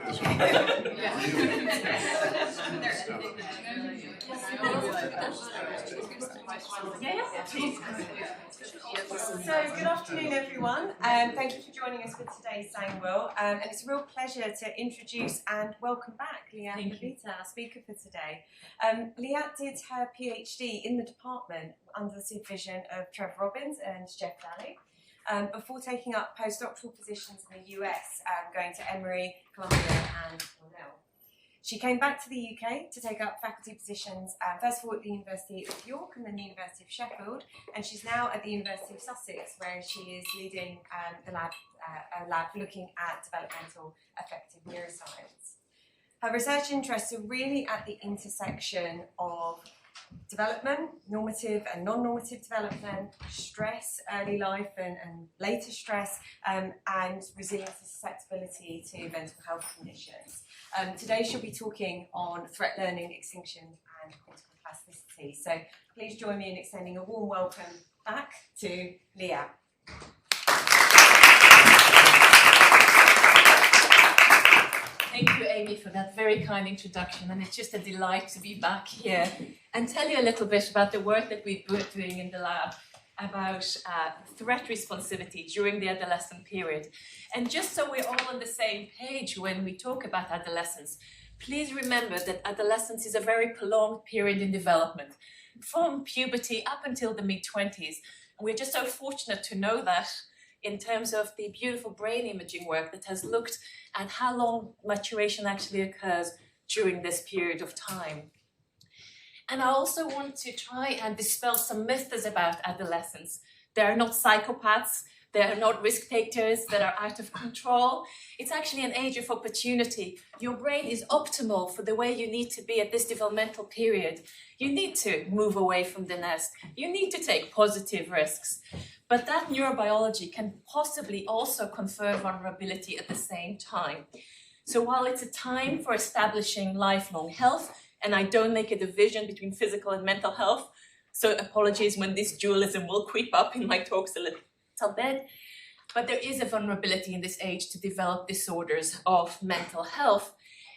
So, good afternoon, everyone. Thank you for joining us for today's Sangwell. And it's a real pleasure to introduce and welcome back Liat Levita, our speaker for today. Liat did her PhD in the department under the supervision of Trevor Robbins and Jeff Daly, before taking up postdoctoral positions in the US, going to Emory, Columbia, and Cornell. She came back to the UK to take up faculty positions, first of all at the University of York and then the University of Sheffield, and she's now at the University of Sussex, where she is leading a lab looking at developmental affective neuroscience. Her research interests are really at the intersection of development, normative and non-normative development, stress, early life and later stress, and resilience and susceptibility to mental health conditions. Today she'll be talking on threat learning, extinction and cortical plasticity. So please join me in extending a warm welcome back to Liat. Thank you, Amy, for that very kind introduction, and it's just a delight to be back here and tell you a little bit about the work that we've been doing in the lab about threat responsivity during the adolescent period. And just so we're all on the same page when we talk about adolescence, please remember that adolescence is a very prolonged period in development, from puberty up until the mid-20s. And we're just so fortunate to know that in terms of the beautiful brain imaging work that has looked at how long maturation actually occurs during this period of time. And I also want to try and dispel some myths about adolescents. They are not psychopaths, they are not risk takers that are out of control. It's actually an age of opportunity. Your brain is optimal for the way you need to be at this developmental period. You need to move away from the nest. You need to take positive risks. But that neurobiology can possibly also confer vulnerability at the same time. So while it's a time for establishing lifelong health, and I don't make a division between physical and mental health, so apologies when this dualism will creep up in my talks a little bit, but there is a vulnerability in this age to develop disorders of mental health.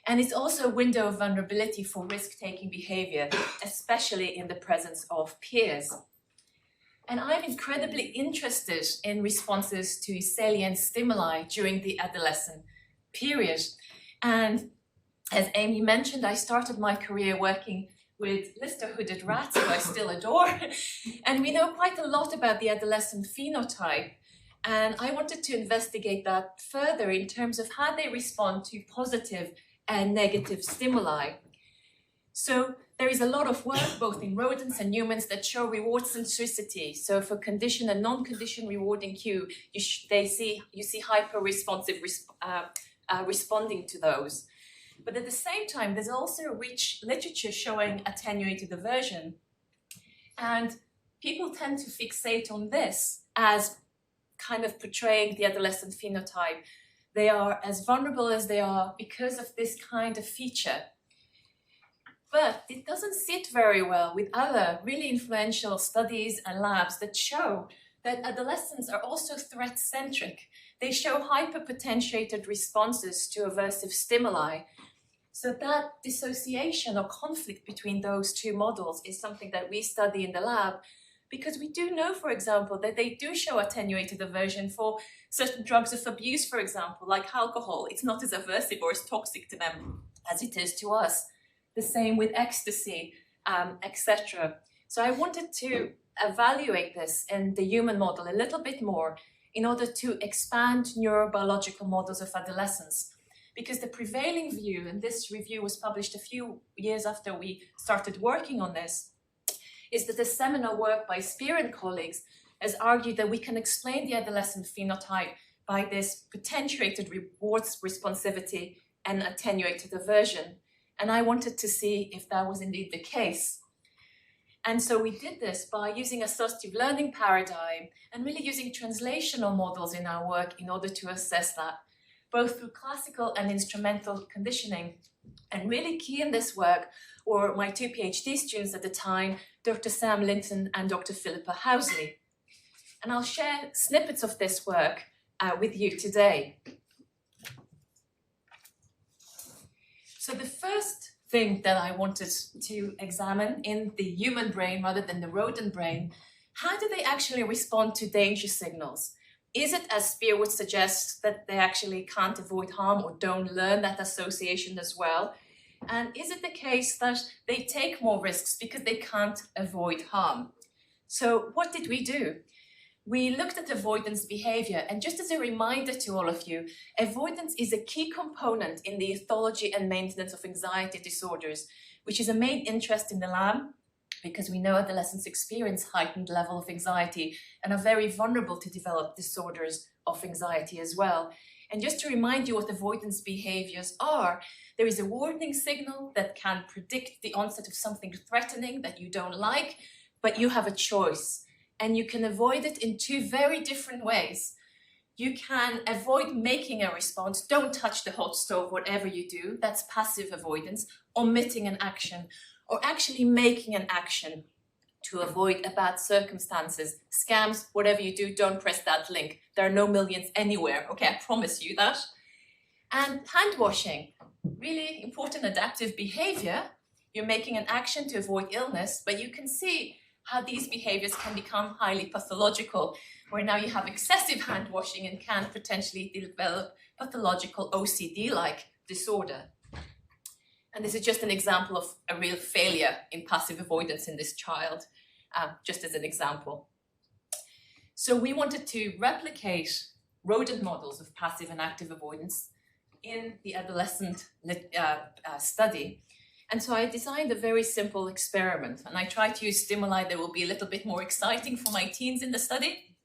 And it's also a window of vulnerability for risk-taking behavior, especially in the presence of peers. And I'm incredibly interested in responses to salient stimuli during the adolescent period. And as Amy mentioned, I started my career working with Lister hooded rats, who I still adore. And we know quite a lot about the adolescent phenotype. And I wanted to investigate that further in terms of how they respond to positive and negative stimuli. So there is a lot of work, both in rodents and humans, that show reward centricity. So for conditioned and non-conditioned rewarding cue, you see hyper-responsive responding to those. But at the same time, there's also rich literature showing attenuated aversion. And people tend to fixate on this as kind of portraying the adolescent phenotype. They are as vulnerable as they are because of this kind of feature. But it doesn't sit very well with other really influential studies and labs that show that adolescents are also threat-centric. They show hyperpotentiated responses to aversive stimuli. So that dissociation or conflict between those two models is something that we study in the lab, because we do know, for example, that they do show attenuated aversion for certain drugs of abuse, for example, like alcohol. It's not as aversive or as toxic to them as it is to us. The same with ecstasy, etc. So I wanted to evaluate this in the human model a little bit more in order to expand neurobiological models of adolescence. Because the prevailing view, and this review was published a few years after we started working on this, is that the seminal work by Spear and colleagues has argued that we can explain the adolescent phenotype by this potentiated rewards responsivity and attenuated aversion. And I wanted to see if that was indeed the case. And so we did this by using associative learning paradigm and really using translational models in our work in order to assess that, both through classical and instrumental conditioning. And really key in this work were my two PhD students at the time, Dr. Sam Linton and Dr. Philippa Housley. And I'll share snippets of this work with you today. So the first thing that I wanted to examine in the human brain rather than the rodent brain, how do they actually respond to danger signals? Is it, as Spear would suggest, that they actually can't avoid harm or don't learn that association as well? And is it the case that they take more risks because they can't avoid harm? So what did we do? We looked at avoidance behavior, and just as a reminder to all of you, avoidance is a key component in the ethology and maintenance of anxiety disorders, which is a main interest in the lab because we know adolescents experience heightened level of anxiety and are very vulnerable to develop disorders of anxiety as well. And just to remind you what avoidance behaviors are, there is a warning signal that can predict the onset of something threatening that you don't like, but you have a choice. And you can avoid it in two very different ways. You can avoid making a response, don't touch the hot stove, whatever you do, that's passive avoidance, omitting an action, or actually making an action to avoid a bad circumstances. Scams, whatever you do, don't press that link. There are no millions anywhere, okay, I promise you that. And hand washing, really important adaptive behavior. You're making an action to avoid illness, but you can see how these behaviors can become highly pathological, where now you have excessive hand washing and can potentially develop pathological OCD-like disorder. And this is just an example of a real failure in passive avoidance in this child, just as an example. So we wanted to replicate rodent models of passive and active avoidance in the adolescent study. And so I designed a very simple experiment, and I tried to use stimuli that will be a little bit more exciting for my teens in the study.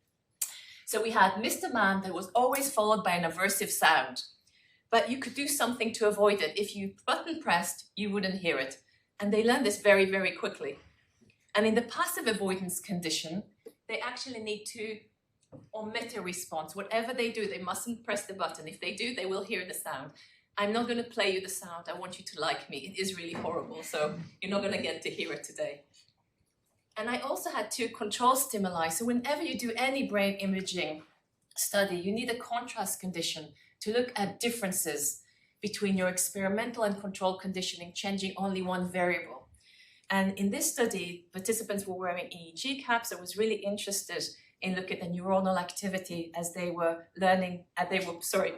So we had Mr. Man that was always followed by an aversive sound, but you could do something to avoid it. If you button pressed, you wouldn't hear it. And they learned this very, very quickly. And in the passive avoidance condition, they actually need to omit a response. Whatever they do, they mustn't press the button. If they do, they will hear the sound. I'm not going to play you the sound. I want you to like me. It is really horrible, so you're not going to get to hear it today. And I also had two control stimuli. So whenever you do any brain imaging study, you need a contrast condition to look at differences between your experimental and control conditioning, changing only one variable. And in this study, participants were wearing EEG caps. I was really interested in looking at the neuronal activity as they were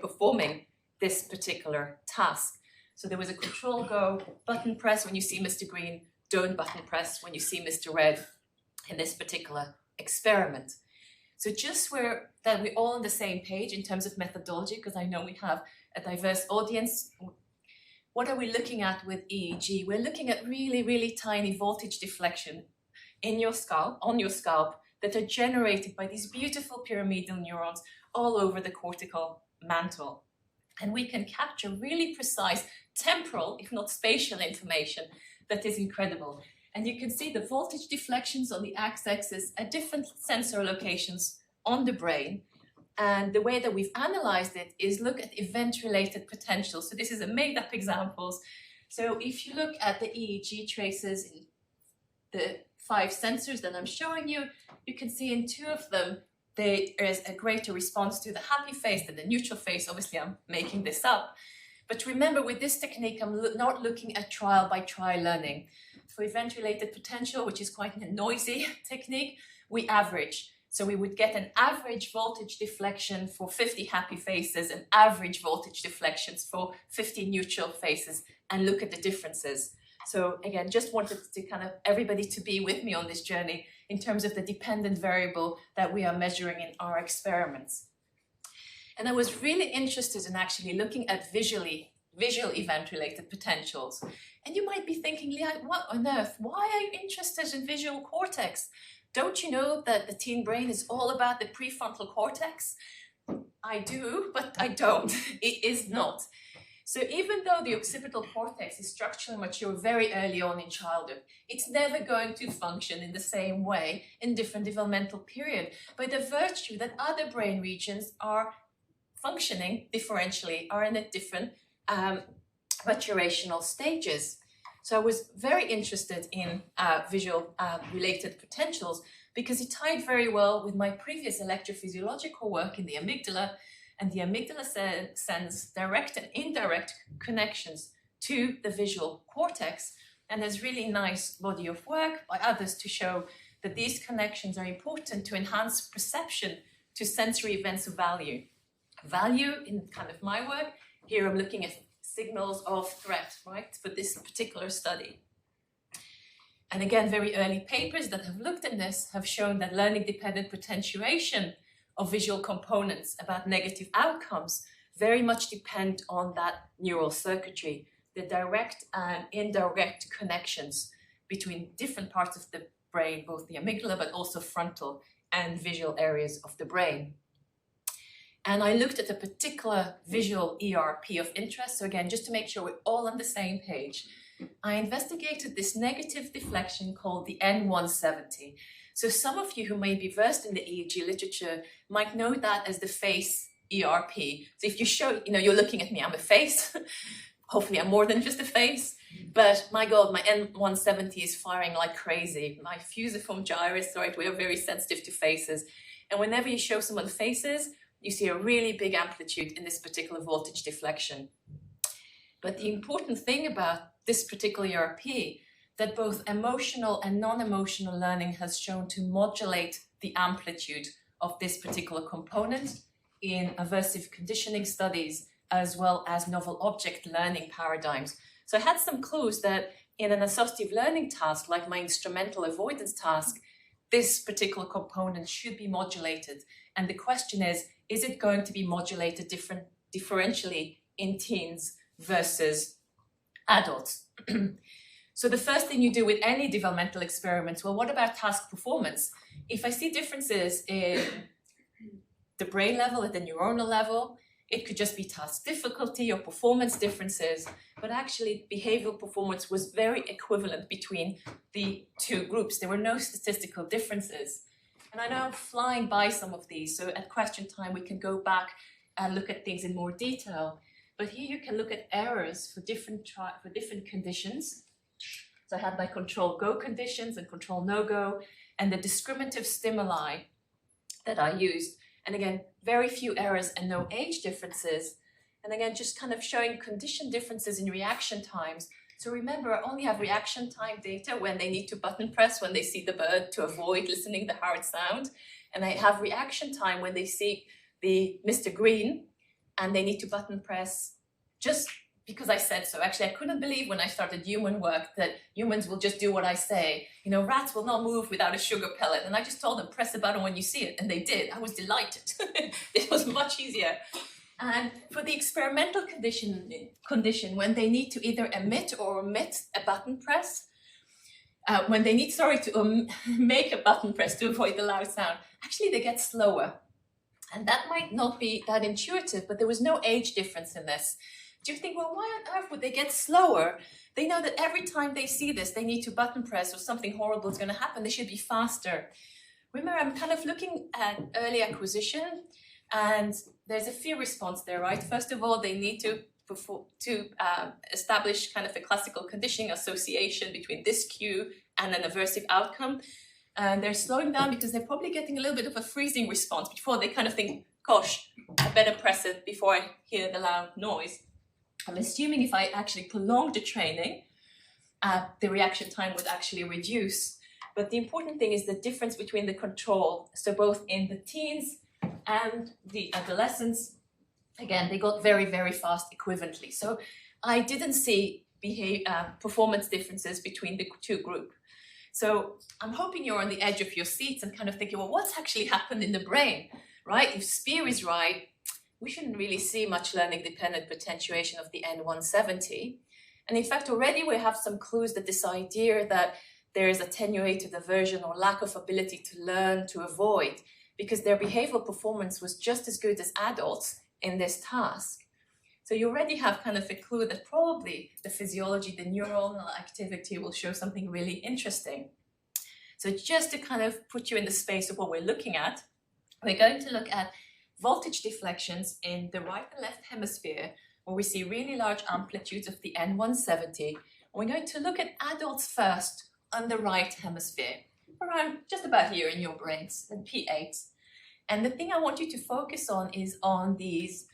performing this particular task. So there was a control go, button press when you see Mr. Green, don't button press when you see Mr. Red in this particular experiment. So just that we're all on the same page in terms of methodology, because I know we have a diverse audience. What are we looking at with EEG? We're looking at really, really tiny voltage deflection in your scalp, on your scalp, that are generated by these beautiful pyramidal neurons all over the cortical mantle. And we can capture really precise temporal, if not spatial information that is incredible. And you can see the voltage deflections on the x-axis at different sensor locations on the brain. And the way that we've analyzed it is look at event-related potential. So this is a made-up examples. So if you look at the EEG traces in the 5 sensors that I'm showing you, you can see in 2 of them, there is a greater response to the happy face than the neutral face. Obviously, I'm making this up. But remember, with this technique, I'm not looking at trial by trial learning. For event-related potential, which is quite a noisy technique, we average. So we would get an average voltage deflection for 50 happy faces and average voltage deflections for 50 neutral faces and look at the differences. So again, just wanted to kind of everybody to be with me on this journey in terms of the dependent variable that we are measuring in our experiments. And I was really interested in actually looking at visual event-related potentials. And you might be thinking, Liat, what on earth? Why are you interested in visual cortex? Don't you know that the teen brain is all about the prefrontal cortex? I do, but I don't. It is not. So even though the occipital cortex is structurally mature very early on in childhood, it's never going to function in the same way in different developmental period by the virtue that other brain regions are functioning differentially, are in a different maturational stages. So I was very interested in visual related potentials because it tied very well with my previous electrophysiological work in the amygdala, and the amygdala sends direct and indirect connections to the visual cortex. And there's really nice body of work by others to show that these connections are important to enhance perception to sensory events of value. Value, in kind of my work, here I'm looking at signals of threat, right, for this particular study. And again, very early papers that have looked at this have shown that learning-dependent potentiation of visual components about negative outcomes very much depend on that neural circuitry, the direct and indirect connections between different parts of the brain, both the amygdala, but also frontal and visual areas of the brain. And I looked at a particular visual ERP of interest. So again, just to make sure we're all on the same page, I investigated this negative deflection called the N170. So some of you who may be versed in the EEG literature might know that as the face ERP. So if you show, you're looking at me, I'm a face. Hopefully I'm more than just a face. But my God, my N170 is firing like crazy. My fusiform gyrus, right, we are very sensitive to faces. And whenever you show someone faces, you see a really big amplitude in this particular voltage deflection. But the important thing about this particular ERP, that both emotional and non-emotional learning has shown to modulate the amplitude of this particular component in aversive conditioning studies, as well as novel object learning paradigms. So I had some clues that in an associative learning task, like my instrumental avoidance task, this particular component should be modulated. And the question is it going to be modulated differentially in teens versus adults? So the first thing you do with any developmental experiments, well, what about task performance? If I see differences in the brain level, at the neuronal level, it could just be task difficulty or performance differences, but actually behavioral performance was very equivalent between the two groups. There were no statistical differences. And I know I'm flying by some of these, so at question time we can go back and look at things in more detail. But here you can look at errors for different conditions. So I had my control go conditions and control no go, and the discriminative stimuli that I used. And again, very few errors and no age differences. And again, just kind of showing condition differences in reaction times. So remember, I only have reaction time data when they need to button press, when they see the bird to avoid listening the hard sound. And I have reaction time when they see the Mr. Green and they need to button press just because I said so. Actually, I couldn't believe when I started human work that humans will just do what I say. Rats will not move without a sugar pellet. And I just told them, press the button when you see it. And they did. I was delighted. It was much easier. And for the experimental condition, when they need to either emit or omit a button press, when they need, to make a button press to avoid the loud sound, actually they get slower. And that might not be that intuitive, but there was no age difference in this. Do you think, well, why on earth would they get slower? They know that every time they see this, they need to button press or something horrible is going to happen. They should be faster. Remember, I'm kind of looking at early acquisition, and there's a fear response there, right? First of all, they need to establish kind of a classical conditioning association between this cue and an aversive outcome. And they're slowing down because they're probably getting a little bit of a freezing response before they kind of think, gosh, I better press it before I hear the loud noise. I'm assuming if I actually prolonged the training, the reaction time would actually reduce. But the important thing is the difference between the control. So both in the teens and the adolescents, again, they got very, very fast equivalently. So I didn't see performance differences between the two groups. So I'm hoping you're on the edge of your seats and kind of thinking, well, what's actually happened in the brain, right? If Spear is right, we shouldn't really see much learning-dependent potentiation of the N170. And in fact, already we have some clues that this idea that there is attenuated aversion or lack of ability to learn, to avoid, because their behavioral performance was just as good as adults in this task. So you already have kind of a clue that probably the physiology, the neuronal activity will show something really interesting. So just to kind of put you in the space of what we're looking at, we're going to look at voltage deflections in the right and left hemisphere, where we see really large amplitudes of the N170. And we're going to look at adults first on the right hemisphere, around just about here in your brains, and P8. And the thing I want you to focus on is on these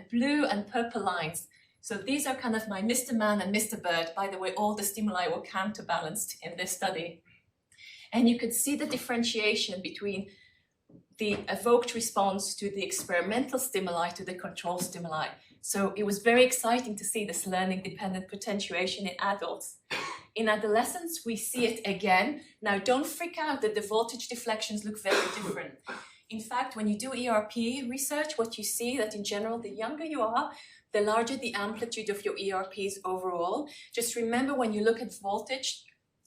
blue and purple lines. So these are kind of my Mr. Man and Mr. Bird. By the way, all the stimuli were counterbalanced in this study. And you could see the differentiation between the evoked response to the experimental stimuli to the control stimuli. So it was very exciting to see this learning-dependent potentiation in adults. In adolescence, we see it again. Now, don't freak out that the voltage deflections look very different. In fact, when you do ERP research, what you see that in general, the younger you are, the larger the amplitude of your ERPs overall. Just remember when you look at voltage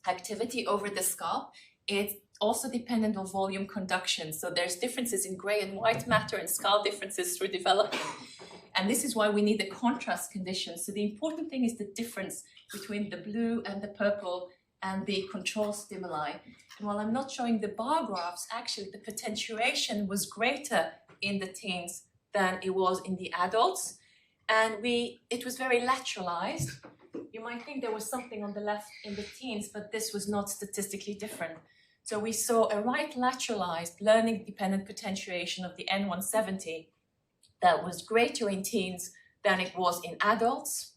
activity over the scalp, it's also dependent on volume conduction. So there's differences in gray and white matter and scale differences through development. And this is why we need the contrast conditions. So the important thing is the difference between the blue and the purple and the control stimuli. And while I'm not showing the bar graphs, actually the potentiation was greater in the teens than it was in the adults. And it was very lateralized. You might think there was something on the left in the teens, but this was not statistically different. So we saw a right lateralized learning-dependent potentiation of the N170 that was greater in teens than it was in adults.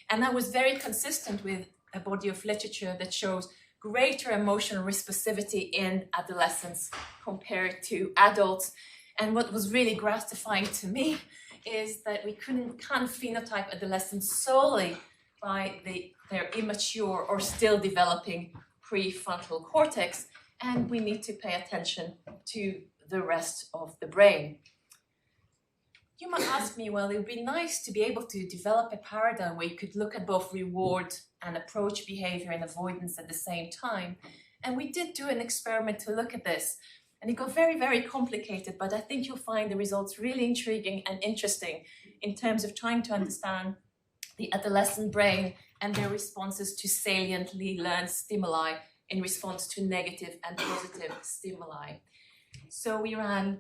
And that was very consistent with a body of literature that shows greater emotional responsivity in adolescents compared to adults. And what was really gratifying to me is that we can't phenotype adolescents solely by their immature or still developing prefrontal cortex, and we need to pay attention to the rest of the brain. You might ask me, well, it would be nice to be able to develop a paradigm where you could look at both reward and approach behavior and avoidance at the same time. And we did do an experiment to look at this. And it got very, very complicated, but I think you'll find the results really intriguing and interesting in terms of trying to understand the adolescent brain and their responses to saliently learned stimuli in response to negative and positive stimuli. So we ran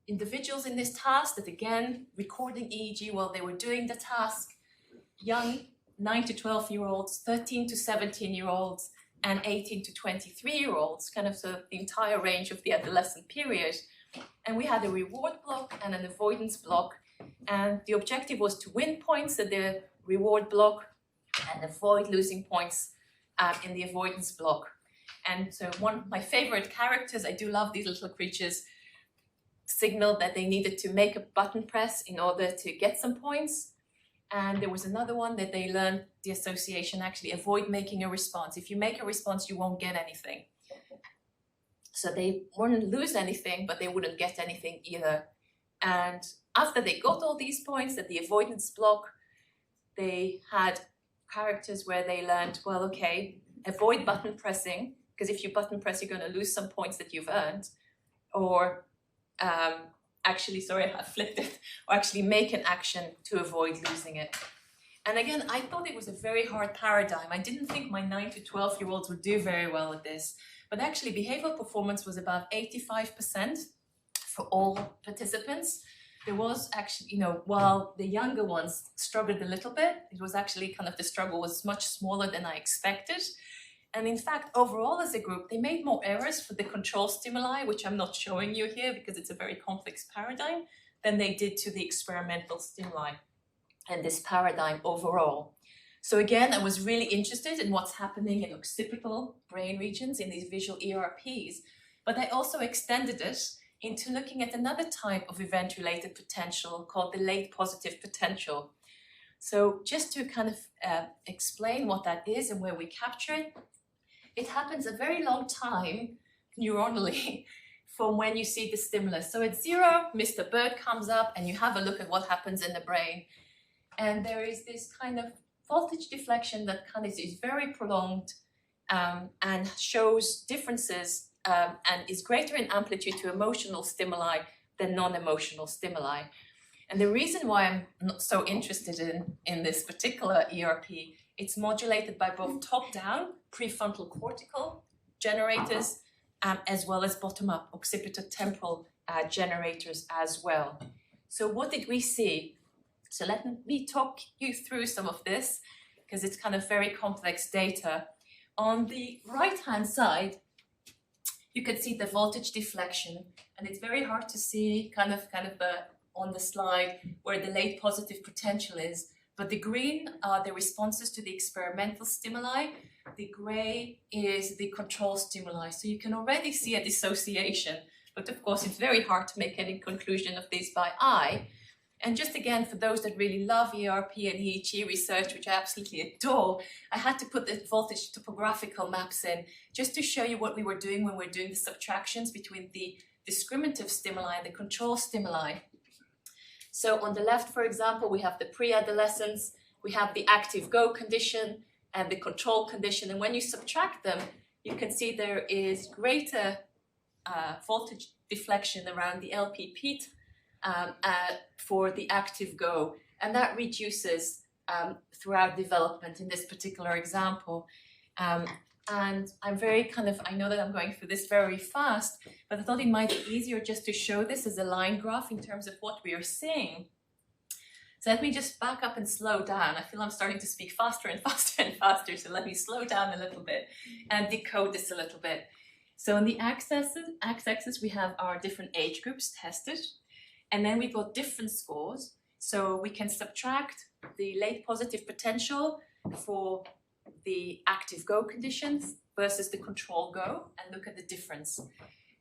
individuals in this task that, again, recording EEG while they were doing the task, young 9 to 12-year-olds, 13 to 17-year-olds, and 18 to 23-year-olds, kind of the entire range of the adolescent period. And we had a reward block and an avoidance block. And the objective was to win points at the reward block and avoid losing points in the avoidance block. And so one of my favorite characters, I do love these little creatures, signaled that they needed to make a button press in order to get some points. And there was another one that they learned the association, actually avoid making a response. If you make a response, you won't get anything. So they wouldn't lose anything, but they wouldn't get anything either. And after they got all these points at the avoidance block, they had characters where they learned, well, okay, avoid button pressing, because if you button press, you're going to lose some points that you've earned. Or actually, sorry, I flipped it, or actually make an action to avoid losing it. And again, I thought it was a very hard paradigm. I didn't think my 9 to 12-year-olds would do very well at this, but actually behavioral performance was about 85% for all participants. There was actually, while the younger ones struggled a little bit, it was actually kind of the struggle was much smaller than I expected. And in fact, overall as a group, they made more errors for the control stimuli, which I'm not showing you here because it's a very complex paradigm, than they did to the experimental stimuli and this paradigm overall. So again, I was really interested in what's happening in occipital brain regions in these visual ERPs, but I also extended it into looking at another type of event-related potential called the late positive potential. So just to kind of explain what that is and where we capture it, it happens a very long time neuronally from when you see the stimulus. So at 0, Mr. Bird comes up and you have a look at what happens in the brain. And there is this kind of voltage deflection that kind of is very prolonged and shows differences and is greater in amplitude to emotional stimuli than non-emotional stimuli. And the reason why I'm not so interested in this particular ERP, it's modulated by both top-down prefrontal cortical generators as well as bottom-up occipitotemporal generators as well. So what did we see? So let me talk you through some of this because it's kind of very complex data. On the right-hand side, you can see the voltage deflection, and it's very hard to see kind of on the slide where the late positive potential is. But the green are the responses to the experimental stimuli. The gray is the control stimuli. So you can already see a dissociation, but of course it's very hard to make any conclusion of this by eye. And just again, for those that really love ERP and EEG research, which I absolutely adore, I had to put the voltage topographical maps in just to show you what we were doing when we were doing the subtractions between the discriminative stimuli and the control stimuli. So on the left, for example, we have the pre-adolescence, we have the active go condition and the control condition. And when you subtract them, you can see there is greater voltage deflection around the LPP for the active go, and that reduces throughout development in this particular example. And I'm very I know that I'm going through this very fast, but I thought it might be easier just to show this as a line graph in terms of what we are seeing. So let me just back up and slow down. I feel I'm starting to speak faster and faster and faster, so let me slow down a little bit and decode this a little bit. So on the x-axis, we have our different age groups tested. And then we've got different scores. So we can subtract the late positive potential for the active go conditions versus the control go and look at the difference.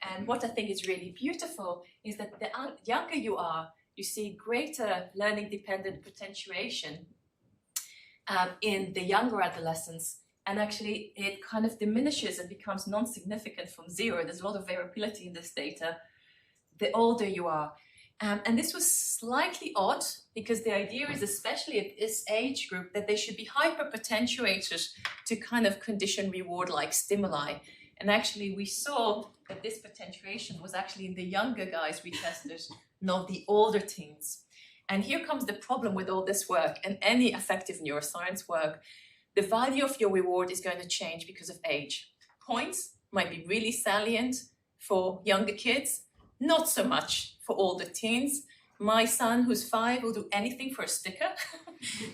And what I think is really beautiful is that the younger you are, you see greater learning dependent potentiation in the younger adolescents. And actually it kind of diminishes and becomes non-significant from zero. There's a lot of variability in this data the older you are. And this was slightly odd because the idea is, especially at this age group, that they should be hyperpotentiated to kind of condition reward-like stimuli. And actually we saw that this potentiation was actually in the younger guys we tested, not the older teens. And here comes the problem with all this work and any effective neuroscience work. The value of your reward is going to change because of age. Points might be really salient for younger kids, not so much for older teens. My son, who's 5, will do anything for a sticker.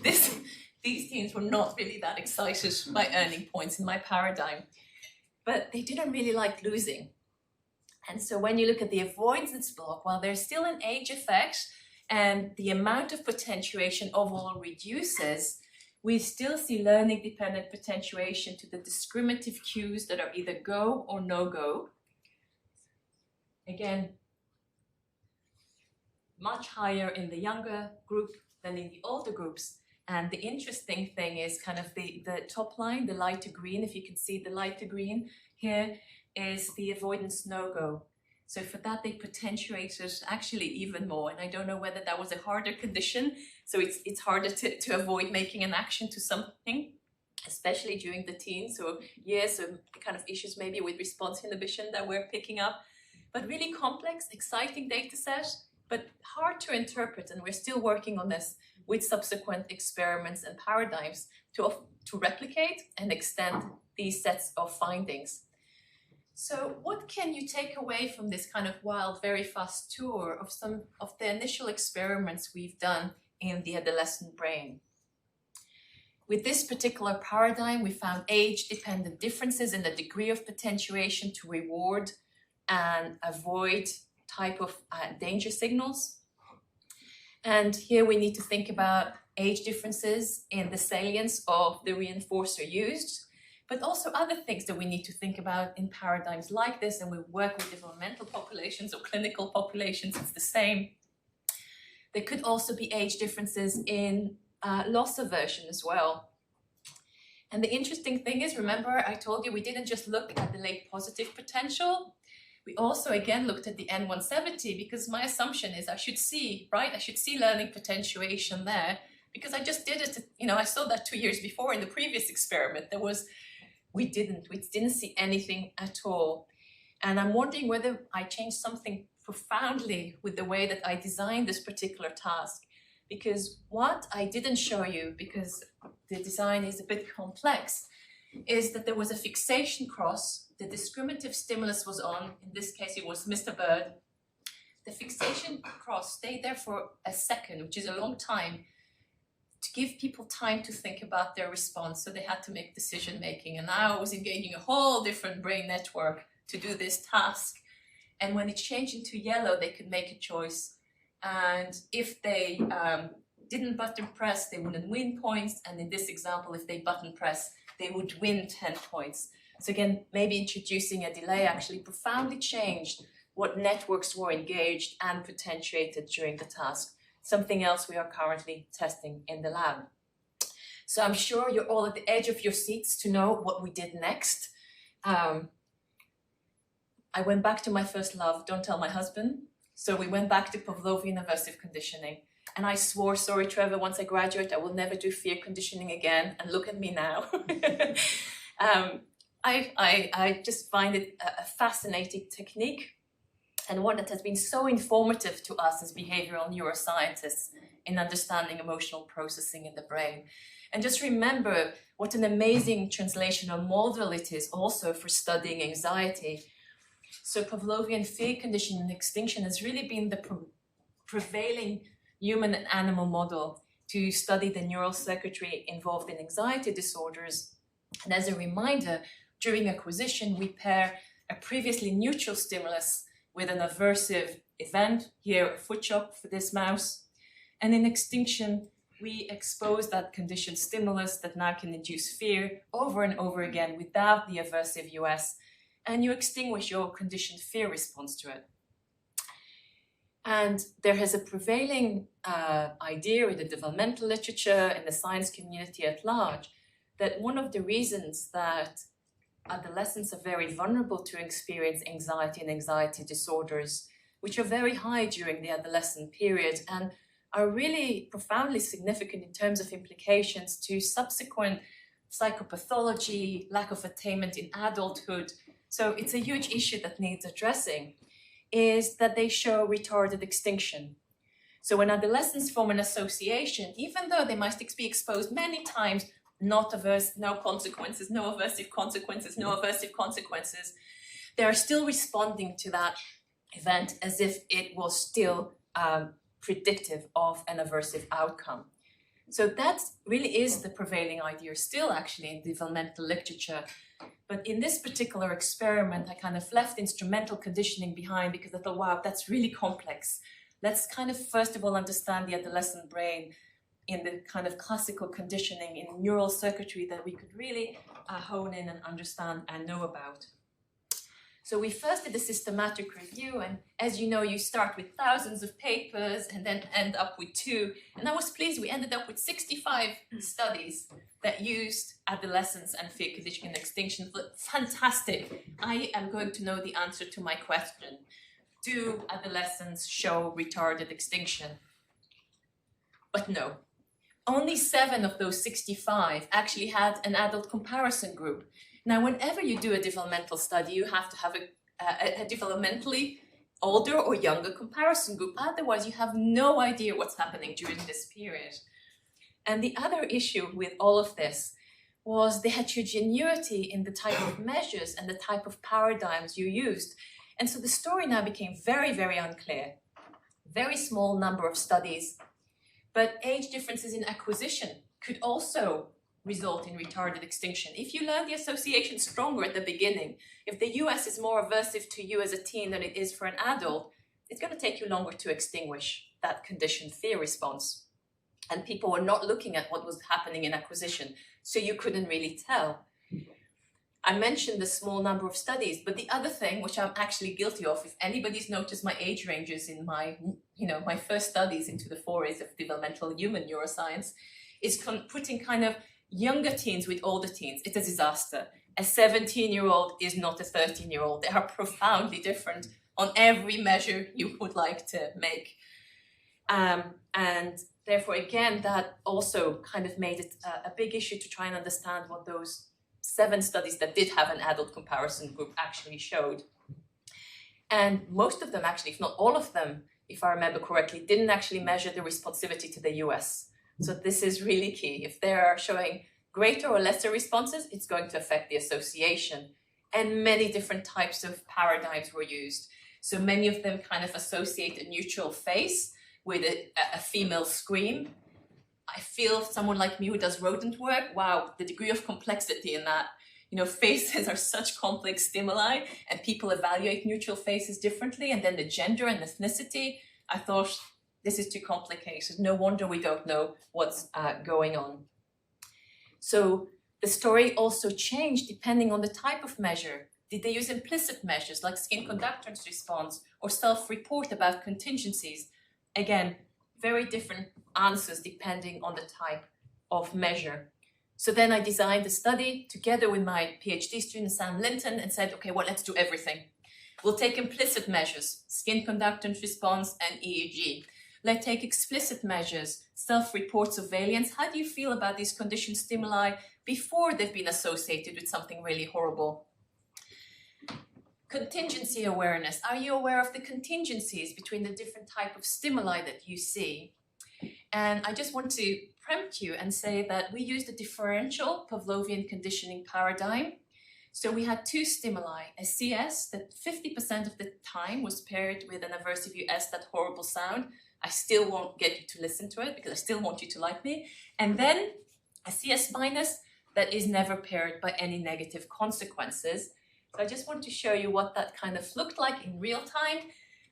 These teens were not really that excited by earning points in my paradigm, but they didn't really like losing. And so when you look at the avoidance block, while there's still an age effect and the amount of potentiation overall reduces, we still see learning dependent potentiation to the discriminative cues that are either go or no go. Again, much higher in the younger group than in the older groups. And the interesting thing is kind of the top line, the lighter green, if you can see the lighter green here, is the avoidance no-go. So for that, they potentiated actually even more. And I don't know whether that was a harder condition. So it's harder to avoid making an action to something, especially during the teens or years, so kind of issues maybe with response inhibition that we're picking up. But really complex, exciting data set, but hard to interpret. And we're still working on this with subsequent experiments and paradigms to replicate and extend these sets of findings. So what can you take away from this kind of wild, very fast tour of some of the initial experiments we've done in the adolescent brain? With this particular paradigm, we found age-dependent differences in the degree of potentiation to reward and avoid type of danger signals. And here we need to think about age differences in the salience of the reinforcer used, but also other things that we need to think about in paradigms like this. And we work with developmental populations or clinical populations, it's the same. There could also be age differences in loss aversion as well. And the interesting thing is, remember I told you we didn't just look at the late positive potential. We also, again, looked at the N170 because my assumption is I should see, right? I should see learning potentiation there because I just did it, I saw that 2 years before in the previous experiment. We didn't see anything at all. And I'm wondering whether I changed something profoundly with the way that I designed this particular task. Because what I didn't show you, because the design is a bit complex, is that there was a fixation cross. The discriminative stimulus was on. In this case, it was Mr. Bird. The fixation cross stayed there for a second, which is a long time, to give people time to think about their response. So they had to make decision making. And now I was engaging a whole different brain network to do this task. And when it changed into yellow, they could make a choice. And if they didn't button press, they wouldn't win points. And in this example, if they button press, they would win 10 points. So again, maybe introducing a delay actually profoundly changed what networks were engaged and potentiated during the task. Something else we are currently testing in the lab. So I'm sure you're all at the edge of your seats to know what we did next. I went back to my first love, don't tell my husband. So we went back to Pavlovian aversive conditioning. And I swore, sorry, Trevor, once I graduate, I will never do fear conditioning again. And look at me now. I just find it a fascinating technique, and one that has been so informative to us as behavioral neuroscientists in understanding emotional processing in the brain. And just remember what an amazing translational model it is also for studying anxiety. So Pavlovian fear conditioning and extinction has really been the prevailing human and animal model to study the neural circuitry involved in anxiety disorders. And as a reminder, during acquisition, we pair a previously neutral stimulus with an aversive event, here a foot chop for this mouse. And in extinction, we expose that conditioned stimulus that now can induce fear over and over again without the aversive US, and you extinguish your conditioned fear response to it. And there has a prevailing idea in the developmental literature, in the science community at large, that one of the reasons that adolescents are very vulnerable to experience anxiety and anxiety disorders, which are very high during the adolescent period and are really profoundly significant in terms of implications to subsequent psychopathology, lack of attainment in adulthood. So it's a huge issue that needs addressing, is that they show retarded extinction. So when adolescents form an association, even though they might be exposed many times, not averse, no consequences, no aversive consequences, no aversive consequences, they are still responding to that event as if it was still predictive of an aversive outcome. So that really is the prevailing idea still actually in developmental literature. But in this particular experiment, I kind of left instrumental conditioning behind because I thought, wow, that's really complex. Let's kind of first of all understand the adolescent brain in the kind of classical conditioning in neural circuitry that we could really hone in and understand and know about. So we first did a systematic review, and as you know, you start with thousands of papers and then end up with 2. And I was pleased we ended up with 65 studies that used adolescence and fear conditioning and extinction. But fantastic. I am going to know the answer to my question. Do adolescents show retarded extinction? But no. Only 7 of those 65 actually had an adult comparison group. Now, whenever you do a developmental study, you have to have a developmentally older or younger comparison group. Otherwise, you have no idea what's happening during this period. And the other issue with all of this was the heterogeneity in the type of measures and the type of paradigms you used. And so the story now became very, very unclear. Very small number of studies, but age differences in acquisition could also result in retarded extinction. If you learn the association stronger at the beginning, if the US is more aversive to you as a teen than it is for an adult, it's going to take you longer to extinguish that conditioned fear response. And people were not looking at what was happening in acquisition, so you couldn't really tell. I mentioned the small number of studies, but the other thing, which I'm actually guilty of, if anybody's noticed my age ranges in my, my first studies into the forays of developmental human neuroscience, is putting kind of younger teens with older teens. It's a disaster. A 17-year-old is not a 13-year-old. They are profoundly different on every measure you would like to make. And therefore, again, that also kind of made it a big issue to try and understand what those 7 studies that did have an adult comparison group actually showed. And most of them actually, if not all of them, if I remember correctly, didn't actually measure the responsivity to the US. So this is really key. If they are showing greater or lesser responses, it's going to affect the association. And many different types of paradigms were used. So many of them kind of associate a neutral face with a female scream. I feel someone like me who does rodent work, wow, the degree of complexity in that. Faces are such complex stimuli, and people evaluate neutral faces differently. And then the gender and ethnicity, I thought, this is too complicated. No wonder we don't know what's going on. So the story also changed depending on the type of measure. Did they use implicit measures like skin conductance response or self-report about contingencies? Again, very different answers depending on the type of measure. So then I designed a study together with my PhD student, Sam Linton, and said, okay, well, let's do everything. We'll take implicit measures, skin conductance response and EEG. Let's take explicit measures, self-report surveillance. How do you feel about these conditioned stimuli before they've been associated with something really horrible? Contingency awareness. Are you aware of the contingencies between the different type of stimuli that you see? And I just want to preempt you and say that we used a differential Pavlovian conditioning paradigm. So we had two stimuli, a CS that 50% of the time was paired with an aversive US, that horrible sound. I still won't get you to listen to it because I still want you to like me. And then a CS minus that is never paired by any negative consequences. So I just want to show you what that kind of looked like in real time.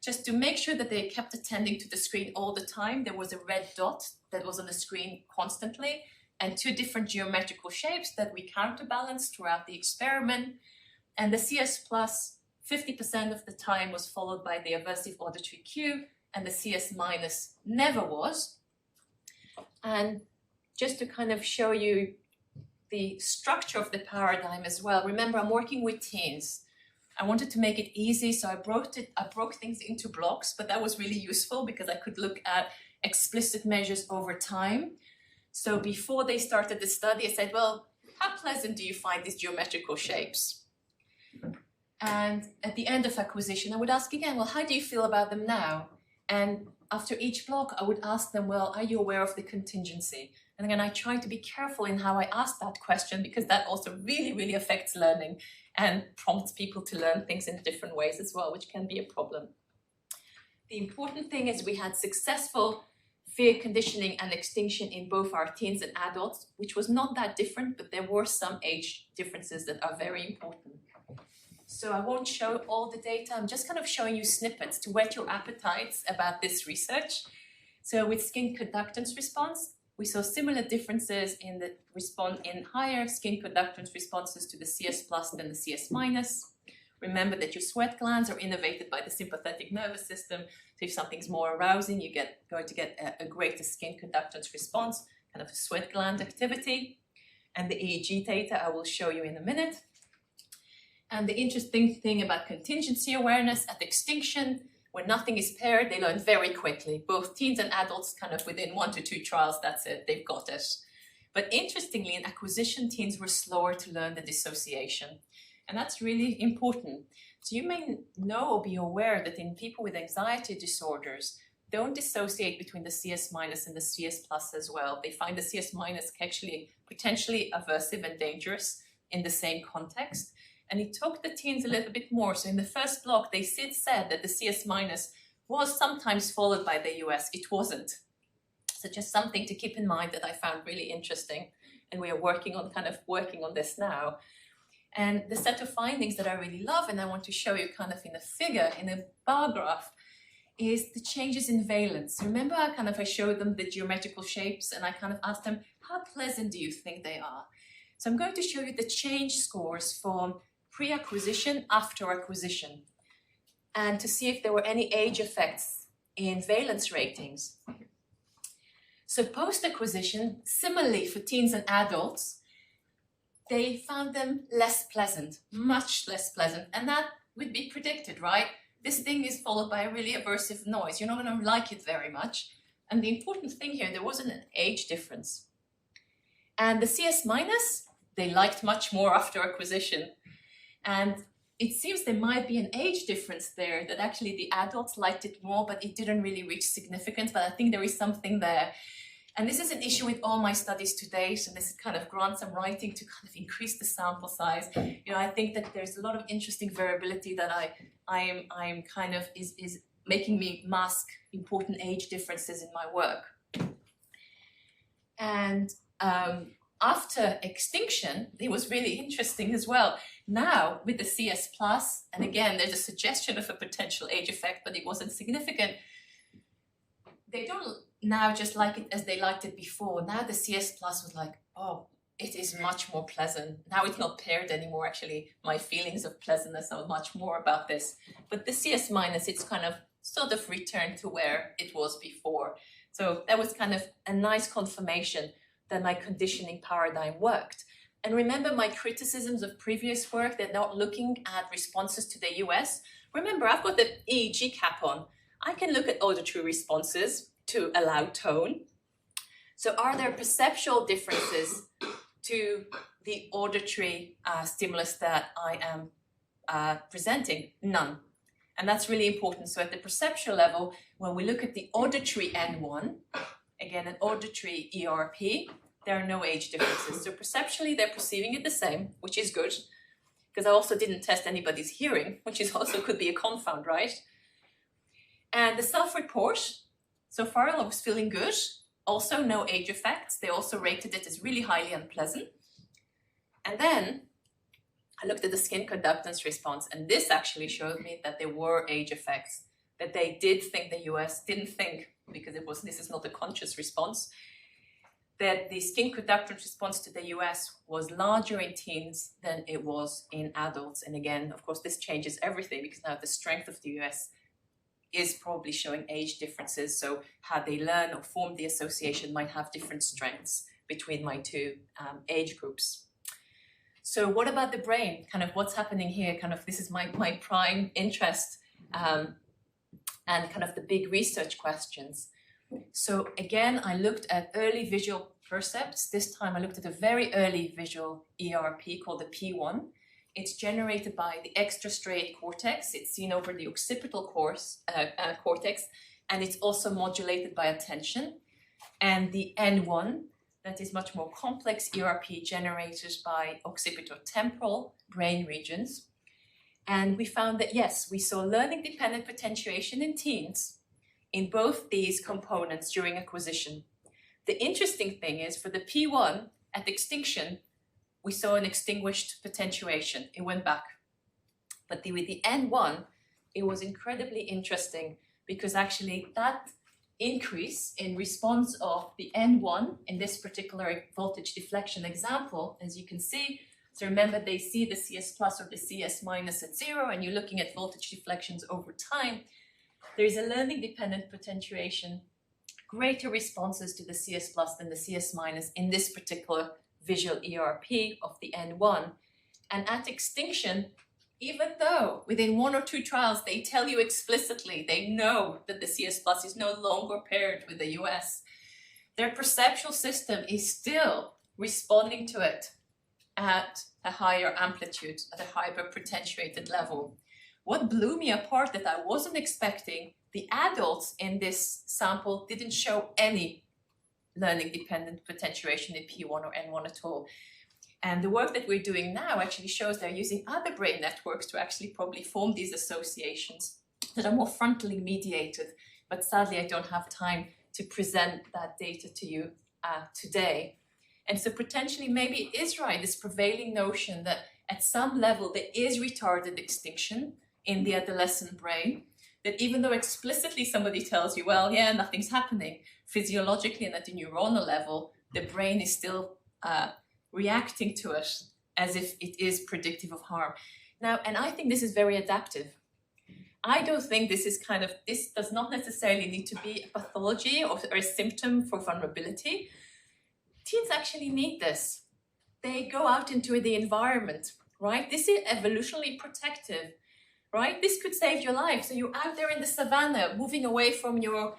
Just to make sure that they kept attending to the screen all the time, there was a red dot that was on the screen constantly and two different geometrical shapes that we counterbalanced throughout the experiment. And the CS plus 50% of the time was followed by the aversive auditory cue, and the CS minus never was. And just to kind of show you the structure of the paradigm as well, remember I'm working with teens. I wanted to make it easy, so I broke things into blocks, but that was really useful because I could look at explicit measures over time. So before they started the study, I said, well, how pleasant do you find these geometrical shapes? And at the end of acquisition, I would ask again, well, how do you feel about them now? And after each block, I would ask them, well, are you aware of the contingency? And again, I try to be careful in how I ask that question because that also really, really affects learning and prompts people to learn things in different ways as well, which can be a problem. The important thing is we had successful fear conditioning and extinction in both our teens and adults, which was not that different, but there were some age differences that are very important. So I won't show all the data. I'm just kind of showing you snippets to whet your appetites about this research. So with skin conductance response, we saw similar differences in the response in higher skin conductance responses to the CS plus than the CS minus. Remember that your sweat glands are innervated by the sympathetic nervous system. So if something's more arousing, you're going to get a greater skin conductance response, kind of a sweat gland activity. And the EEG data I will show you in a minute. And the interesting thing about contingency awareness at extinction, when nothing is paired, they learn very quickly. Both teens and adults, kind of within 1 to 2 trials, that's it, they've got it. But interestingly, in acquisition, teens were slower to learn the dissociation. And that's really important. So you may know or be aware that in people with anxiety disorders, don't dissociate between the CS minus and the CS plus as well. They find the CS minus actually potentially aversive and dangerous in the same context. And it took the teens a little bit more. So in the first block, they said that the CS minus was sometimes followed by the US. It wasn't. So just something to keep in mind that I found really interesting. And we are working on this now. And the set of findings that I really love, and I want to show you kind of in a figure, in a bar graph, is the changes in valence. Remember I showed them the geometrical shapes and I kind of asked them, how pleasant do you think they are? So I'm going to show you the change scores from pre-acquisition, after acquisition, and to see if there were any age effects in valence ratings. So post-acquisition, similarly for teens and adults, they found them less pleasant, much less pleasant, and that would be predicted, right? This thing is followed by a really aversive noise. You're not going to like it very much. And the important thing here, there wasn't an age difference. And the CS minus, they liked much more after acquisition. And it seems there might be an age difference there, that actually the adults liked it more, but it didn't really reach significance. But I think there is something there. And this is an issue with all my studies to date, and this kind of grants I'm writing to kind of increase the sample size. I think that there's a lot of interesting variability that I'm kind of is making me mask important age differences in my work. And after extinction, it was really interesting as well. Now with the CS plus, and again, there's a suggestion of a potential age effect, but it wasn't significant. they don't now just like it as they liked it before. Now the CS Plus was like, oh, it is much more pleasant. Now it's not paired anymore. Actually, my feelings of pleasantness are much more about this. But the CS minus, it's kind of sort of returned to where it was before. So that was kind of a nice confirmation that my conditioning paradigm worked. And remember my criticisms of previous work, they're not looking at responses to the US. Remember, I've got the EEG cap on. I can look at auditory responses to a loud tone. So are there perceptual differences to the auditory stimulus that I am presenting? None. And that's really important. So at the perceptual level, when we look at the auditory N1, again, an auditory ERP, there are no age differences. So perceptually, they're perceiving it the same, which is good, because I also didn't test anybody's hearing, which is also could be a confound, right? And the self-report, so far I was feeling good. Also no age effects. They also rated it as really highly unpleasant. And then I looked at the skin conductance response, and this actually showed me that there were age effects, that they did think, the US didn't think, because this is not a conscious response, that the skin conductance response to the US was larger in teens than it was in adults. And again, of course, this changes everything, because now the strength of the US is probably showing age differences. So how they learn or form the association might have different strengths between my two age groups. So what about the brain? Kind of what's happening here? Kind of this is my prime interest and kind of the big research questions. So again, I looked at early visual percepts. This time I looked at a very early visual ERP called the P1. It's generated by the extrastriate cortex. It's seen over the occipital cortex, and it's also modulated by attention. And the N1, that is much more complex ERP generated by occipitotemporal brain regions. And we found that, yes, we saw learning-dependent potentiation in teens in both these components during acquisition. The interesting thing is, for the P1 at extinction, we saw an extinguished potentiation. It went back. But with the N1, it was incredibly interesting, because actually that increase in response of the N1 in this particular voltage deflection example, as you can see, so remember they see the CS plus or the CS minus at 0, and you're looking at voltage deflections over time. There's a learning dependent potentiation, greater responses to the CS plus than the CS minus in this particular visual ERP of the N1. And at extinction, even though within 1 or 2 trials they tell you explicitly, they know that the CS plus is no longer paired with the US, their perceptual system is still responding to it at a higher amplitude, at a hyper-potentiated level. What blew me apart that I wasn't expecting, the adults in this sample didn't show any learning-dependent potentiation in P1 or N1 at all. And the work that we're doing now actually shows they're using other brain networks to actually probably form these associations that are more frontally mediated. But sadly, I don't have time to present that data to you today. And so potentially maybe it is right, this prevailing notion that at some level there is retarded extinction in the adolescent brain, that even though explicitly somebody tells you, well, yeah, nothing's happening, physiologically and at the neuronal level, the brain is still reacting to it as if it is predictive of harm. Now, and I think this is very adaptive. I don't think this does not necessarily need to be a pathology or a symptom for vulnerability. Teens actually need this. They go out into the environment, right? This is evolutionarily protective, right? This could save your life. So you're out there in the savannah, moving away from your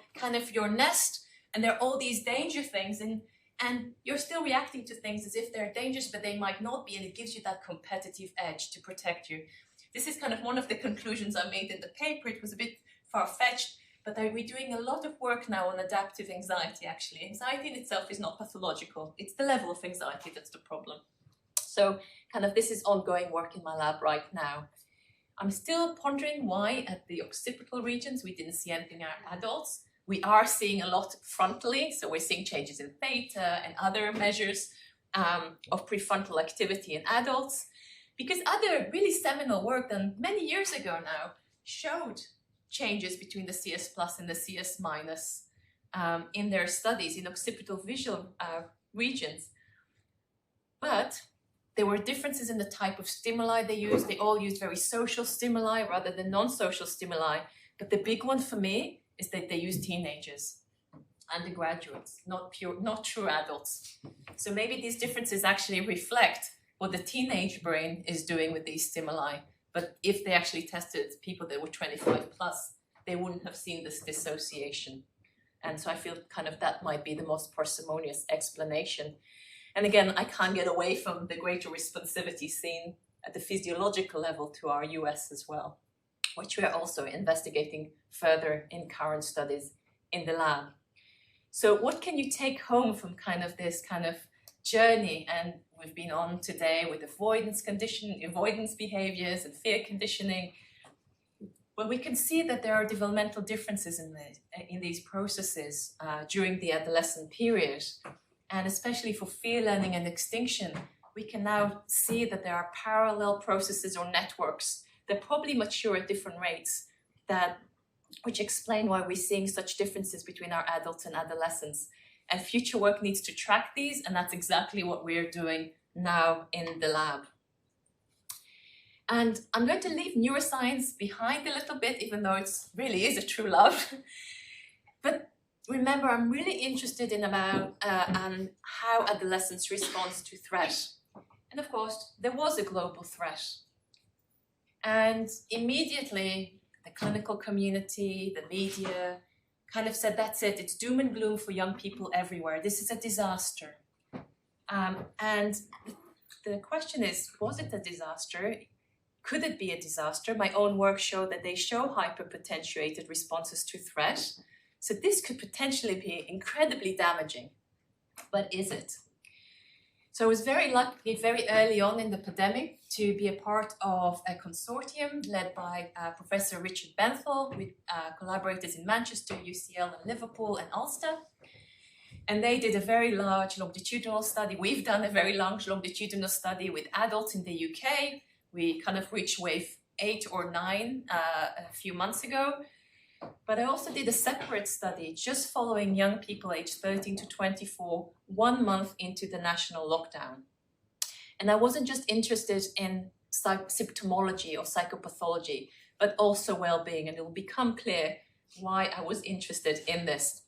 nest, and there are all these danger things, and you're still reacting to things as if they're dangerous, but they might not be, and it gives you that competitive edge to protect you. This is kind of one of the conclusions I made in the paper. It was a bit far-fetched, but we're doing a lot of work now on adaptive anxiety, actually. Anxiety in itself is not pathological. It's the level of anxiety that's the problem. So kind of this is ongoing work in my lab right now. I'm still pondering why at the occipital regions we didn't see anything in our adults. We are seeing a lot frontally, so we're seeing changes in theta and other measures of prefrontal activity in adults, because other really seminal work done many years ago now showed changes between the CS plus and the CS minus in their studies in occipital visual regions. But there were differences in the type of stimuli they used. They all used very social stimuli rather than non-social stimuli. But the big one for me is that they used teenagers, undergraduates, not true adults. So maybe these differences actually reflect what the teenage brain is doing with these stimuli. But if they actually tested people that were 25 plus, they wouldn't have seen this dissociation. And so I feel kind of that might be the most parsimonious explanation. And again, I can't get away from the greater responsivity seen at the physiological level to our US as well, which we are also investigating further in current studies in the lab. So what can you take home from kind of this kind of journey? And we've been on today with avoidance behaviors and fear conditioning. Well, we can see that there are developmental differences in these processes during the adolescent period. And especially for fear learning and extinction, we can now see that there are parallel processes or networks that probably mature at different rates, which explain why we're seeing such differences between our adults and adolescents. And future work needs to track these, and that's exactly what we're doing now in the lab. And I'm going to leave neuroscience behind a little bit, even though it really is a true love. But remember, I'm really interested in about how adolescence responds to threat. And of course, there was a global threat. And immediately, the clinical community, the media, kind of said, that's it, it's doom and gloom for young people everywhere. This is a disaster. And the question is, was it a disaster? Could it be a disaster? My own work showed that they show hyperpotentiated responses to threat. So this could potentially be incredibly damaging. But is it? So I was very lucky very early on in the pandemic to be a part of a consortium led by Professor Richard Benthall with collaborators in Manchester, UCL, and Liverpool and Ulster. And they did a very large longitudinal study. We've done a very large longitudinal study with adults in the UK. We kind of reached wave 8 or 9 a few months ago. But I also did a separate study just following young people aged 13 to 24, 1 month into the national lockdown. And I wasn't just interested in symptomology or psychopathology, but also well-being. And it will become clear why I was interested in this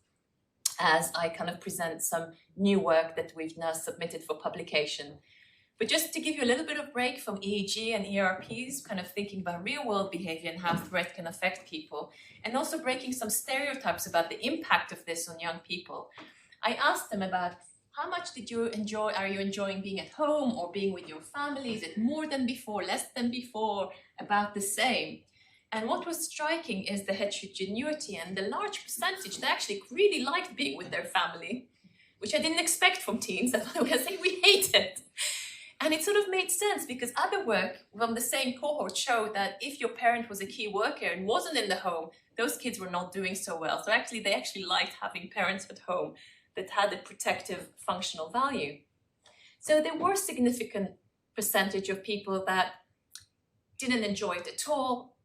as I kind of present some new work that we've now submitted for publication. But just to give you a little bit of break from EEG and ERPs, kind of thinking about real-world behavior and how threat can affect people, and also breaking some stereotypes about the impact of this on young people. I asked them about how much are you enjoying being at home or being with your family? Is it more than before, less than before, about the same? And what was striking is the heterogeneity and the large percentage that actually really liked being with their family, which I didn't expect from teens. I thought they were saying we hate it. And it sort of made sense because other work from the same cohort showed that if your parent was a key worker and wasn't in the home, those kids were not doing so well. So they actually liked having parents at home that had a protective functional value. So there were a significant percentage of people that didn't enjoy it at all